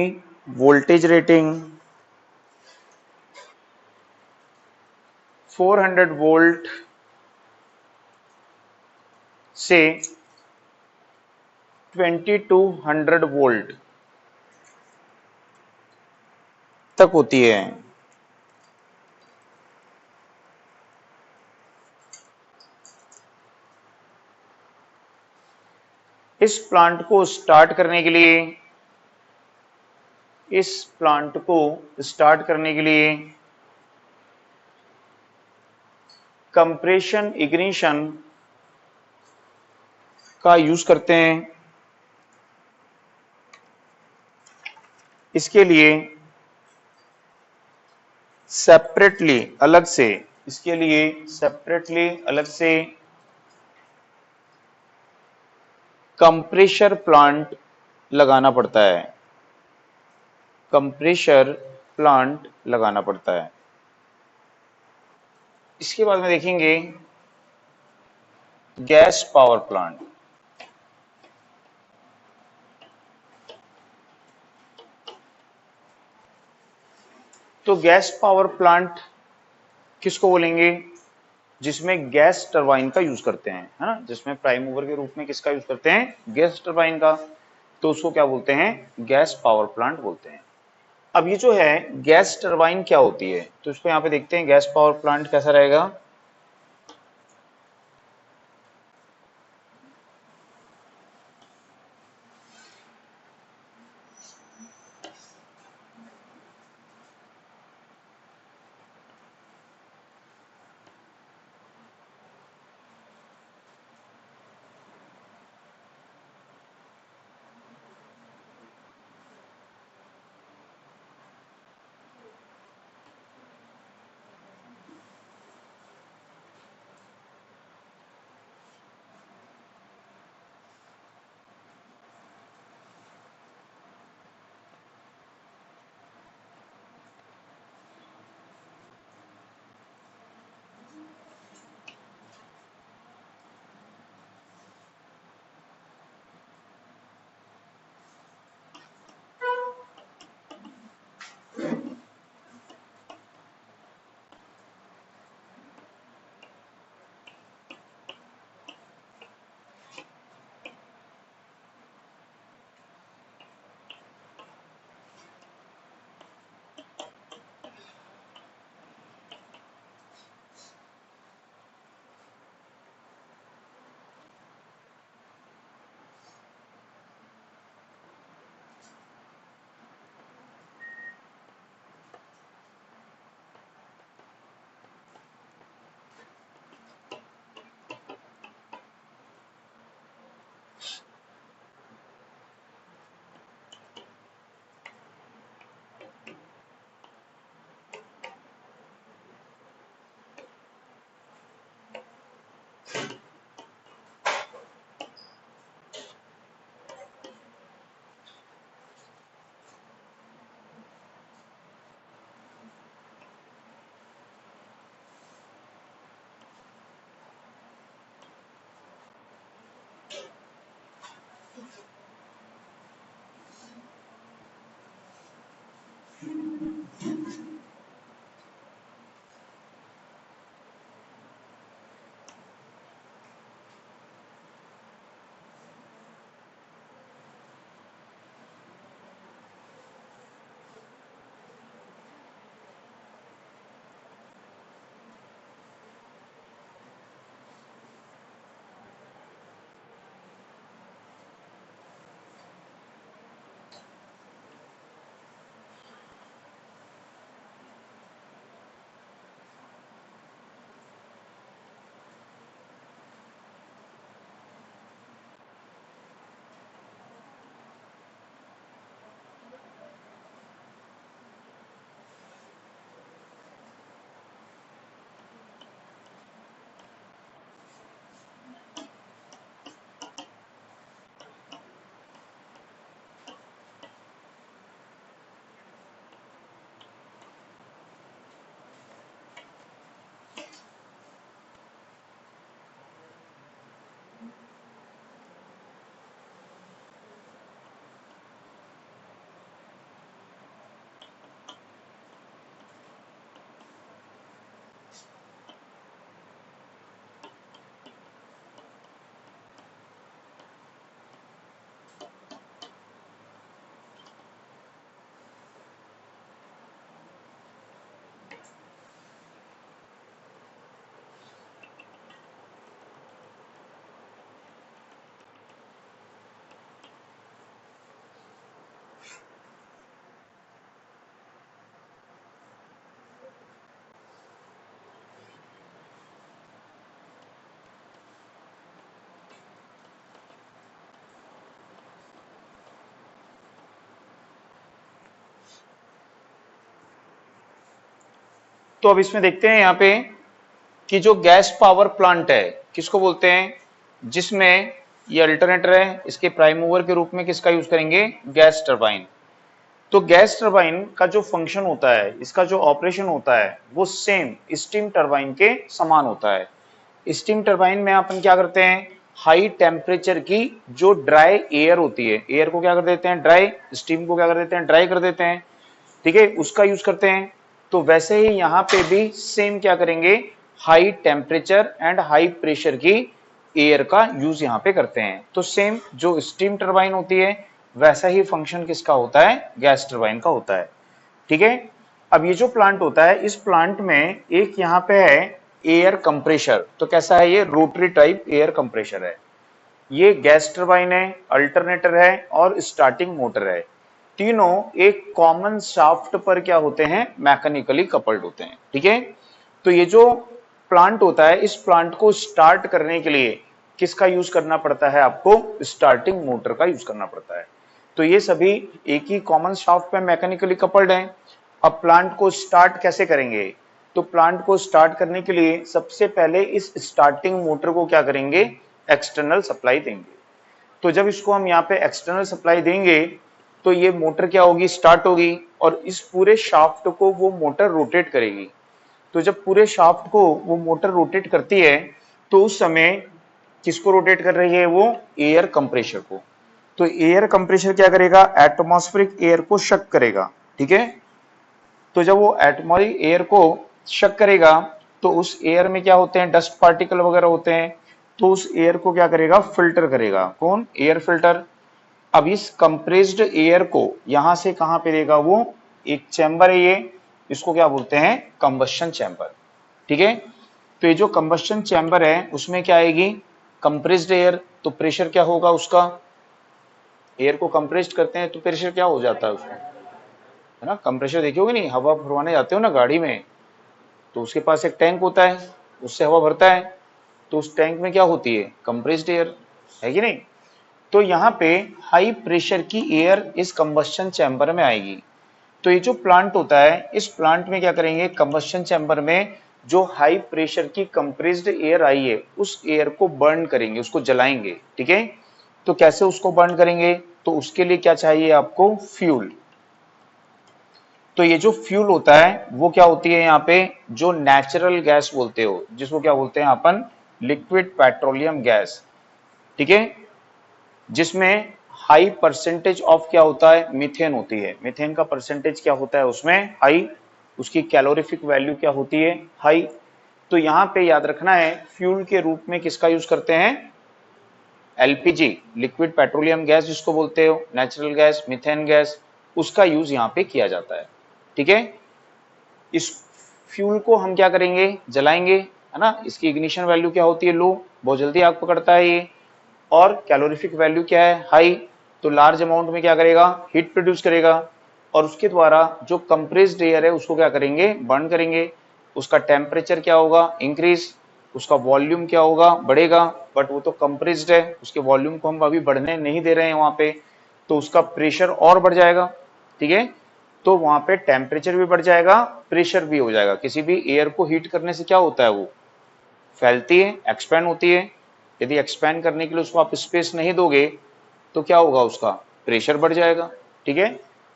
वोल्टेज रेटिंग 400 वोल्ट से 2200 वोल्ट तक होती है। इस प्लांट को स्टार्ट करने के लिए, इस प्लांट को स्टार्ट करने के लिए कंप्रेशन इग्निशन का यूज करते हैं। इसके लिए सेपरेटली, अलग से, इसके लिए सेपरेटली, अलग से कंप्रेशर प्लांट लगाना पड़ता है, कंप्रेशर प्लांट लगाना पड़ता है। इसके बाद में देखेंगे गैस पावर प्लांट। तो गैस पावर प्लांट किसको बोलेंगे? जिसमें गैस टरबाइन का यूज करते हैं, है ना, जिसमें प्राइम मूवर के रूप में किसका यूज करते हैं? गैस टरबाइन का। तो उसको क्या बोलते हैं? गैस पावर प्लांट बोलते हैं। अब ये जो है गैस टरबाइन क्या होती है, तो इसको यहाँ पे देखते हैं गैस पावर प्लांट कैसा रहेगा। तो अब इसमें देखते हैं यहाँ पे कि जो गैस पावर प्लांट है किसको बोलते हैं, जिसमें ये अल्टरनेटर है, इसके प्राइम मूवर के रूप में किसका यूज करेंगे, गैस टरबाइन। तो गैस टरबाइन का जो फंक्शन होता है, इसका जो ऑपरेशन होता है वो सेम स्टीम टरबाइन के समान होता है। स्टीम टरबाइन में अपन क्या करते हैं, हाई टेम्परेचर की जो ड्राई एयर होती है, एयर को क्या कर देते हैं ड्राई, स्टीम को क्या कर देते हैं ड्राई कर देते हैं, ठीक है, उसका यूज करते हैं। तो वैसे ही यहाँ पे भी सेम क्या करेंगे, high temperature and high pressure की एयर का यूज यहाँ पे करते हैं। तो सेम जो स्टीम टरबाइन होती है वैसा ही फंक्शन किसका होता है, गैस टरबाइन का होता है, ठीक है। अब ये जो प्लांट होता है, इस प्लांट में एक यहाँ पे है एयर कंप्रेशर। तो कैसा है ये, रोटरी टाइप एयर कंप्रेशर है। ये गैस टरबाइन है, अल्टरनेटर है और स्टार्टिंग मोटर है। तीनों एक कॉमन शाफ्ट पर क्या होते हैं, मैकेनिकली कपल्ड होते हैं, ठीक है। तो ये जो प्लांट होता है, इस प्लांट को स्टार्ट करने के लिए किसका यूज करना पड़ता है, आपको स्टार्टिंग मोटर का यूज करना पड़ता है। तो ये सभी एक ही कॉमन शाफ्ट पे मैकेनिकली कपल्ड हैं। अब प्लांट को स्टार्ट कैसे करेंगे, तो प्लांट को स्टार्ट करने के लिए सबसे पहले इस स्टार्टिंग मोटर को क्या करेंगे, एक्सटर्नल सप्लाई देंगे। तो जब इसको हम यहाँ पे एक्सटर्नल सप्लाई देंगे तो ये मोटर क्या होगी, स्टार्ट होगी और इस पूरे शाफ्ट को वो मोटर रोटेट करेगी। तो जब पूरे शाफ्ट को वो मोटर रोटेट करती है तो उस समय किसको रोटेट कर रही है, वो एयर कंप्रेशर को। तो एयर कंप्रेशर क्या करेगा, एटमॉस्फेरिक एयर को शक करेगा, ठीक है। तो जब वो एटमॉस्फेरिक एयर को शक करेगा तो उस एयर में क्या होते हैं, डस्ट पार्टिकल वगैरह होते हैं। तो उस एयर को क्या करेगा, फिल्टर करेगा, कौन, एयर फिल्टर। अब इस कंप्रेस्ड एयर को यहां से कहां पे देगा, वो एक चैम्बर है ये, इसको क्या बोलते हैं, कंबस्शन चैम्बर, ठीक है। तो ये जो कंबस्शन चैम्बर है उसमें क्या आएगी, कंप्रेस्ड एयर। तो प्रेशर क्या होगा उसका, एयर को कंप्रेस्ड करते हैं तो प्रेशर क्या हो जाता है उसमें, है ना, कंप्रेशर देखिए होगे नहीं, हवा भरवाने जाते हो ना गाड़ी में, तो उसके पास एक टैंक होता है, उससे हवा भरता है, तो उस टैंक में क्या होती है, कंप्रेस्ड एयर, है कि नहीं। तो यहाँ पे हाई प्रेशर की एयर इस कंबस्शन चैम्बर में आएगी। तो ये जो प्लांट होता है, इस प्लांट में क्या करेंगे, कंबस्शन चैम्बर में जो हाई प्रेशर की कंप्रेस्ड एयर आई है उस एयर को बर्न करेंगे, उसको जलाएंगे, ठीक है। तो कैसे उसको बर्न करेंगे, तो उसके लिए क्या चाहिए आपको, फ्यूल। तो ये जो फ्यूल होता है वो क्या होती है, यहाँ पे जो नेचुरल गैस बोलते हो, जिसको क्या बोलते हैं अपन, लिक्विड पेट्रोलियम गैस, ठीक है, जिसमें हाई परसेंटेज ऑफ क्या होता है, मीथेन होती है। मीथेन का परसेंटेज क्या होता है उसमें, हाई। उसकी कैलोरीफिक वैल्यू क्या होती है, हाई। तो यहाँ पे याद रखना है, फ्यूल के रूप में किसका यूज करते हैं, एलपीजी, लिक्विड पेट्रोलियम गैस जिसको बोलते हो, नेचुरल गैस, मीथेन गैस, उसका यूज यहाँ पे किया जाता है, ठीक है। इस फ्यूल को हम क्या करेंगे, जलाएंगे, है ना। इसकी इग्निशन वैल्यू क्या होती है, लो, बहुत जल्दी आग पकड़ता है ये। और कैलोरीफिक वैल्यू क्या है, हाई। तो लार्ज अमाउंट में क्या करेगा, हीट प्रोड्यूस करेगा और उसके द्वारा जो कंप्रेस्ड एयर है उसको क्या करेंगे, बर्न करेंगे। उसका टेम्परेचर क्या होगा, इंक्रीज। उसका वॉल्यूम क्या होगा, बढ़ेगा। बट वो तो कंप्रेस्ड है, उसके वॉल्यूम को हम अभी बढ़ने नहीं दे रहे हैं वहां पे, तो उसका प्रेशर और बढ़ जाएगा, ठीक है। तो वहां पे टेम्परेचर भी बढ़ जाएगा, प्रेशर भी हो जाएगा। किसी भी एयर को हीट करने से क्या होता है, वो फैलती है, एक्सपैंड होती है। यदि एक्सपैंड करने के लिए उसको आप स्पेस नहीं दोगे तो क्या होगा, उसका प्रेशर बढ़ जाएगा, ठीक है।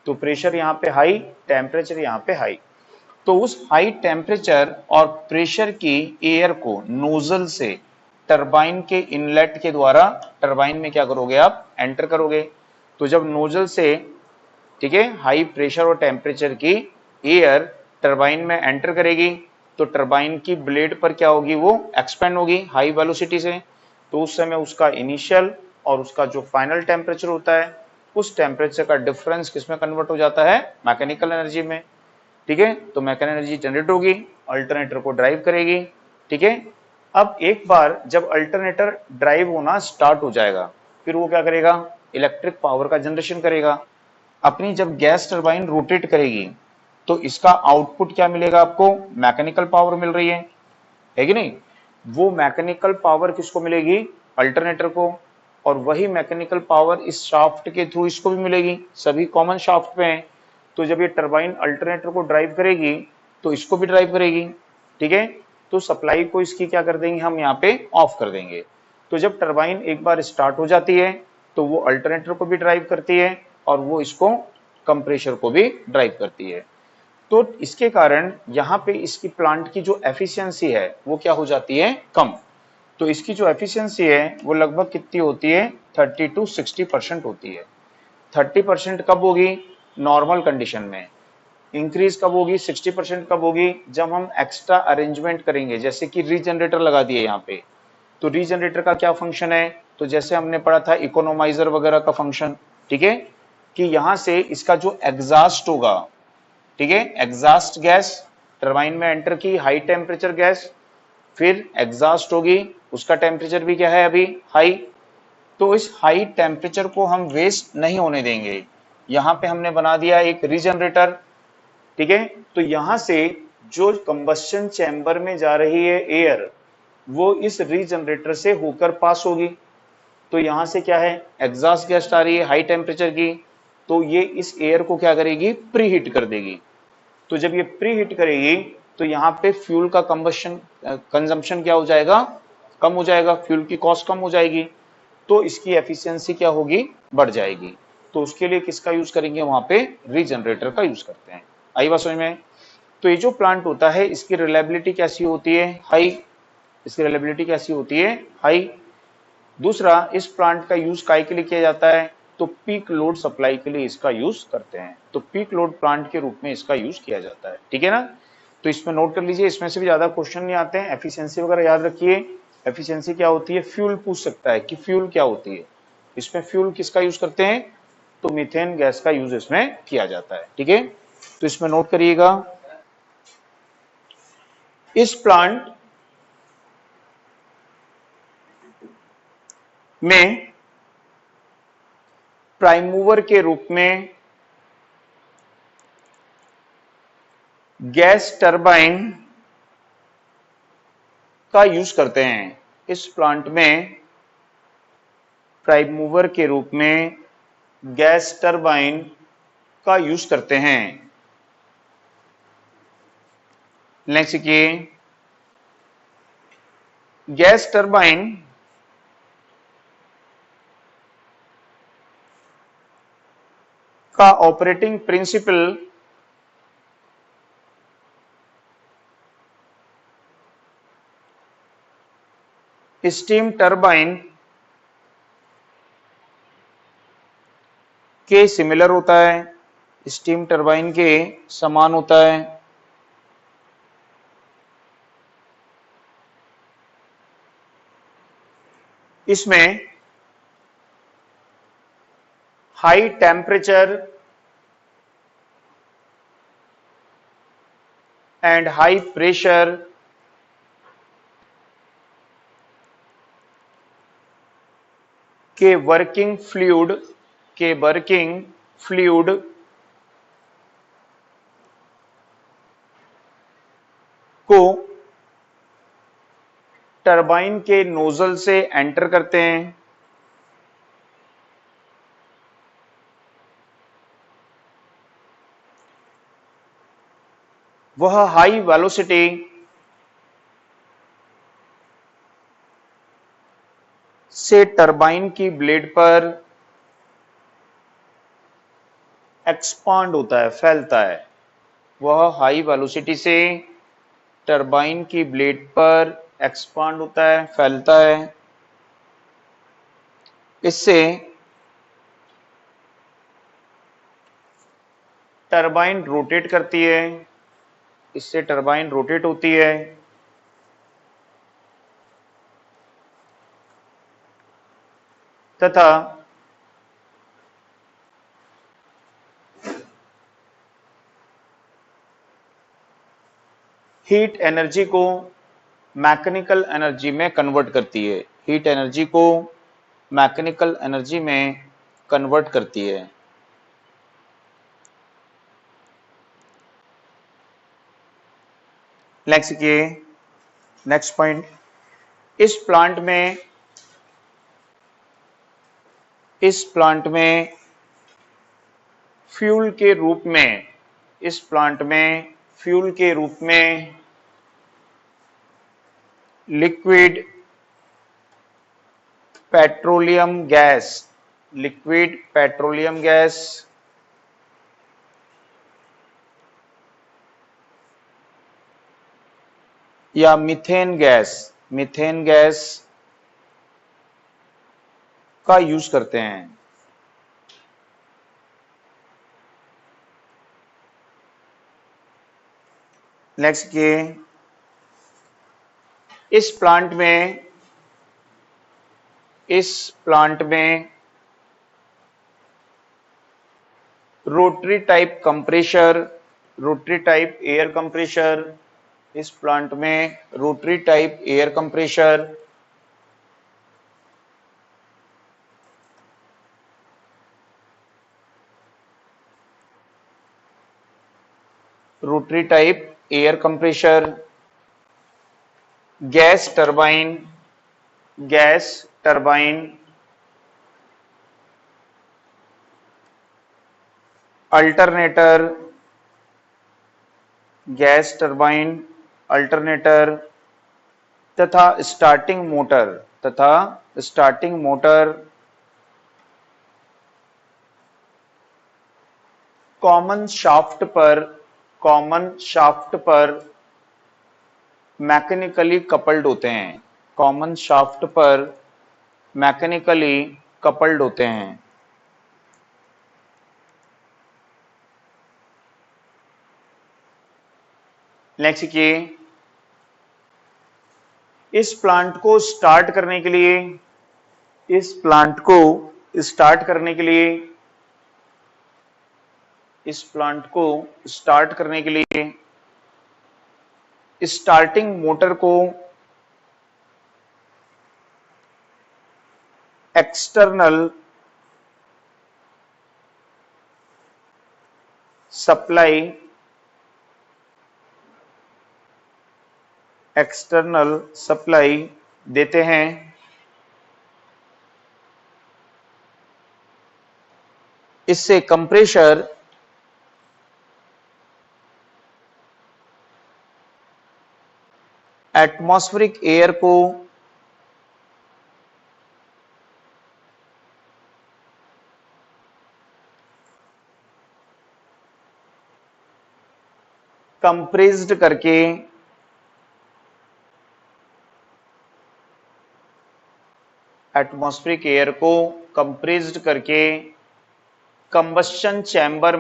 तो प्रेशर यहाँ पे हाई, टेम्परेचर यहाँ पे हाई। तो उस हाई टेम्परेचर और प्रेशर की एयर को नोजल से टरबाइन के इनलेट के द्वारा टरबाइन में क्या करोगे, आप एंटर करोगे। तो जब नोजल से, ठीक है, हाई प्रेशर और टेम्परेचर की एयर टरबाइन में एंटर करेगी तो टरबाइन की ब्लेड पर क्या होगी, वो एक्सपेंड होगी हाई वेलोसिटी से। तो उस समय उसका इनिशियल और उसका जो फाइनल टेम्परेचर होता है, उस टेम्परेचर का डिफरेंस किसमें कन्वर्ट हो जाता है, मैकेनिकल एनर्जी में, ठीक है। तो मैकेनिकल एनर्जी जनरेट होगी, अल्टरनेटर को ड्राइव करेगी, ठीक है। अब एक बार जब अल्टरनेटर ड्राइव होना स्टार्ट हो जाएगा, फिर वो क्या करेगा, इलेक्ट्रिक पावर का जनरेशन करेगा। अपनी जब गैस टरबाइन रोटेट करेगी तो इसका आउटपुट क्या मिलेगा आपको, मैकेनिकल पावर मिल रही है कि नहीं। वो मैकेनिकल पावर किसको मिलेगी, अल्टरनेटर को। और वही मैकेनिकल पावर इस शाफ्ट के थ्रू इसको भी मिलेगी, सभी कॉमन शाफ्ट पे हैं। तो जब ये टरबाइन अल्टरनेटर को ड्राइव करेगी तो इसको भी ड्राइव करेगी, ठीक है। तो सप्लाई को इसकी क्या कर देंगे हम यहाँ पे ऑफ कर देंगे। तो जब टरबाइन एक बार स्टार्ट हो जाती है तो वो अल्टरनेटर को भी ड्राइव करती है और वो इसको कंप्रेसर को भी ड्राइव करती है। तो इसके कारण यहाँ पे इसकी प्लांट की जो एफिशिएंसी है वो क्या हो जाती है, कम। तो इसकी जो एफिशिएंसी है वो लगभग कितनी होती है, 30 to 60% होती है। 30% कब होगी, नॉर्मल कंडीशन में। इंक्रीज कब होगी, 60% कब होगी, जब हम एक्स्ट्रा अरेंजमेंट करेंगे, जैसे कि रीजनरेटर लगा दिए यहाँ पे। तो रीजनरेटर का क्या फंक्शन है, तो जैसे हमने पढ़ा था इकोनोमाइजर वगैरह का फंक्शन, ठीक है, कि यहां से इसका जो एग्जॉस्ट होगा, ठीक है, एग्जॉस्ट गैस टरबाइन में एंटर की, हाई टेम्परेचर गैस, फिर एग्जॉस्ट होगी, उसका टेम्परेचर भी क्या है अभी, हाई। तो इस हाई टेम्परेचर को हम वेस्ट नहीं होने देंगे। यहां पे हमने बना दिया एक रीजनरेटर, ठीक है। तो यहां से जो कंबस्शन चैम्बर में जा रही है एयर, वो इस रीजनरेटर से होकर पास होगी। तो यहां से क्या है, एग्जॉस्ट गैस आ रही है हाई टेम्परेचर की, तो ये इस एयर को क्या करेगी, प्री हीट कर देगी। तो जब ये प्री हीट करेगी तो यहाँ पे फ्यूल का कंबस्शन कंजम्पशन क्या हो जाएगा, कम हो जाएगा, फ्यूल की कॉस्ट कम हो जाएगी। तो इसकी एफिशिएंसी क्या होगी, बढ़ जाएगी। तो उसके लिए किसका यूज करेंगे, वहां पे रीजनरेटर का यूज करते हैं। आई बात समझ में। तो ये जो प्लांट होता है इसकी रिलायबिलिटी कैसी होती है, हाई। इसकी रिलायबिलिटी कैसी होती है, हाई। दूसरा, इस प्लांट का यूज काय के लिए किया जाता है, तो पीक लोड सप्लाई के लिए इसका यूज करते हैं। तो पीक लोड प्लांट के रूप में इसका यूज किया जाता है, ठीक है ना। तो इसमें नोट कर लीजिए, इसमें से भी ज्यादा क्वेश्चन नहीं आते हैं। एफिशिएंसी वगैरह याद रखिए। एफिशिएंसी क्या होती है, फ्यूल पूछ सकता है कि फ्यूल क्या होती है। इसमें फ्यूल किसका यूज करते हैं, तो मीथेन गैस का यूज इसमें किया जाता है, ठीक है। तो इसमें नोट करिएगा, इस प्लांट में प्राइम मूवर के रूप में गैस टरबाइन का यूज करते हैं। इस प्लांट में प्राइम मूवर के रूप में गैस टरबाइन का यूज करते हैं। नेक्स्ट देखिए, गैस टरबाइन का ऑपरेटिंग प्रिंसिपल स्टीम टरबाइन के सिमिलर होता है, स्टीम टरबाइन के समान होता है। इसमें high temperature and high pressure के वर्किंग फ्लूइड को टरबाइन के नोजल से एंटर करते हैं। वह हाई वेलोसिटी से टरबाइन की ब्लेड पर एक्सपांड होता है, फैलता है। वह हाई वेलोसिटी से टरबाइन की ब्लेड पर एक्सपांड होता है, फैलता है। इससे टरबाइन रोटेट करती है, इससे टरबाइन रोटेट होती है, तथा हीट एनर्जी को मैकेनिकल एनर्जी में कन्वर्ट करती है। हीट एनर्जी को मैकेनिकल एनर्जी में कन्वर्ट करती है। नेक्स्ट ये नेक्स्ट पॉइंट, इस प्लांट में फ्यूल के रूप में इस प्लांट में फ्यूल के रूप में liquid petroleum gas, liquid petroleum gas, या मीथेन गैस, मीथेन गैस का यूज करते हैं। नेक्स्ट ये इस प्लांट में rotary type compressor, rotary type air compressor, इस प्लांट में rotary type air compressor, rotary type air compressor, gas turbine, gas turbine, alternator, gas turbine, alternator तथा स्टार्टिंग मोटर, तथा स्टार्टिंग मोटर कॉमन शाफ्ट पर मैकेनिकली कपल्ड होते हैं, कॉमन शाफ्ट पर मैकेनिकली कपल्ड होते हैं। नेक्स्ट ये इस प्लांट को स्टार्ट करने के लिए, इस प्लांट को स्टार्ट करने के लिए, इस प्लांट को स्टार्ट करने के लिए स्टार्टिंग मोटर को एक्सटर्नल सप्लाई, एक्सटर्नल सप्लाई देते हैं। इससे कंप्रेशर एटमॉस्फेरिक एयर को कंप्रेस्ड करके एटमॉस्फेरिक एयर को कंप्रेस्ड करके कंबशन चैम्बर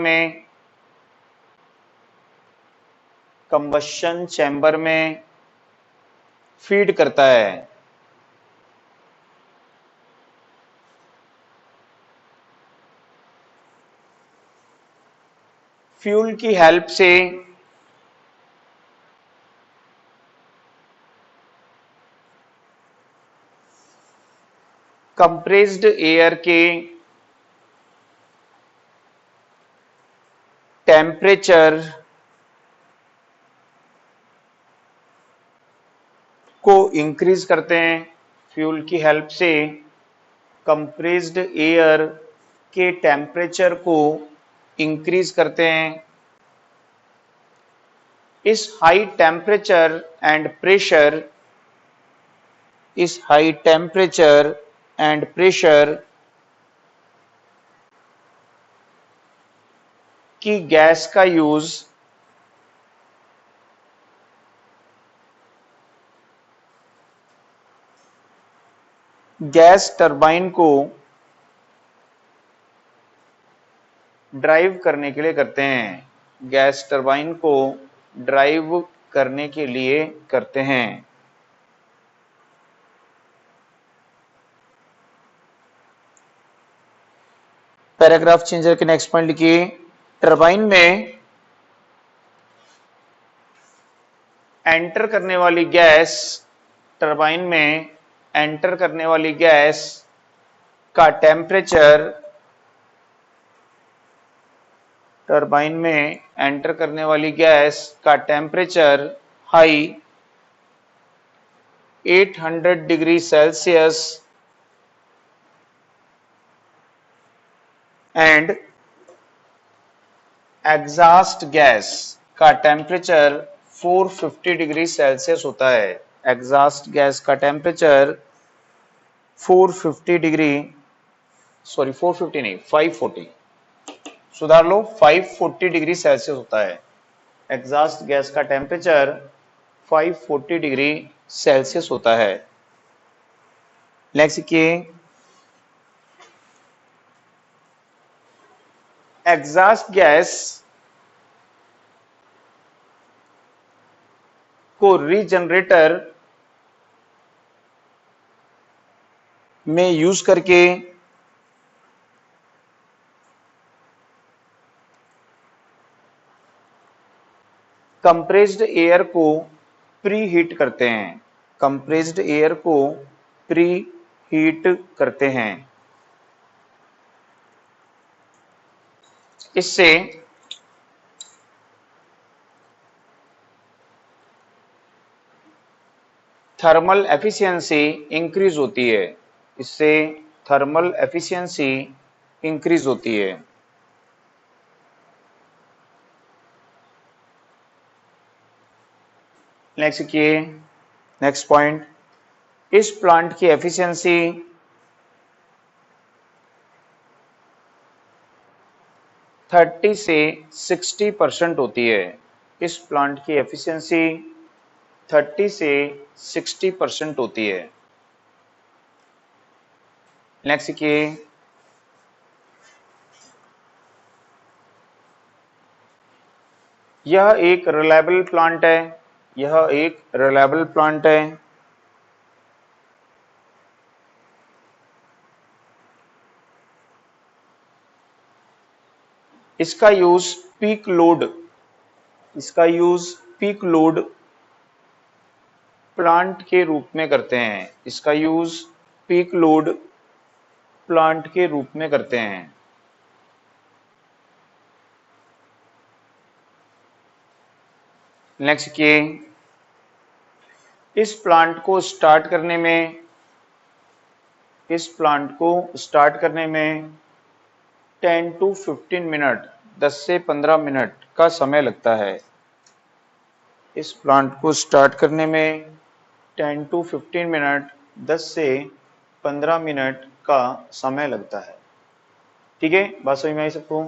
में फीड करता है। फ्यूल की हेल्प से कंप्रेस्ड एयर के टेम्परेचर को इंक्रीज करते हैं। फ्यूल की हेल्प से कंप्रेस्ड एयर के टेम्परेचर को इंक्रीज करते हैं। इस हाई टेम्परेचर एंड प्रेशर, इस हाई टेम्परेचर एंड प्रेशर की गैस का यूज गैस टरबाइन को ड्राइव करने के लिए करते हैं, गैस टरबाइन को ड्राइव करने के लिए करते हैं। पैराग्राफ चेंज करके नेक्स्ट पॉइंट लिखिए। टरबाइन में एंटर करने वाली गैस, टरबाइन में एंटर करने वाली गैस का टेम्परेचर, टरबाइन में एंटर करने वाली गैस का temperature high 800 degree Celsius and exhaust gas, का टेम्परेचर 450 डिग्री सेल्सियस होता है। एग्जॉस्ट गैस का टेम्परेचर 450 डिग्री, सॉरी 450 नहीं 540, सुधार लो, 540 डिग्री सेल्सियस होता है। एग्जॉस्ट गैस का टेम्परेचर 540 डिग्री सेल्सियस होता है। नेक्स्ट देखिए, एग्जॉस्ट गैस को रीजनरेटर में यूज करके कंप्रेस्ड एयर को प्री हीट करते हैं। कंप्रेस्ड एयर को प्री हीट करते हैं। इससे थर्मल एफिशिएंसी इंक्रीज होती है। इससे थर्मल एफिशिएंसी इंक्रीज होती है। नेक्स्ट देखिए, नेक्स्ट पॉइंट, इस प्लांट की एफिशिएंसी 30 से 60% होती है। इस प्लांट की एफिशिएंसी 30 से 60% होती है। नेक्स्ट देखिए, यह एक रिलायबल प्लांट है। यह एक रिलायबल प्लांट है। इसका यूज पीक लोड, इसका यूज पीक लोड प्लांट के रूप में करते हैं। इसका यूज पीक लोड प्लांट के रूप में करते हैं। नेक्स्ट के, इस प्लांट को स्टार्ट करने में, इस प्लांट को स्टार्ट करने में 10 to 15 मिनट, 10 से 15 मिनट का समय लगता है। इस प्लांट को स्टार्ट करने में 10 to 15 मिनट, 10 से 15 मिनट का समय लगता है। ठीक है, बात समझ में आई सबको?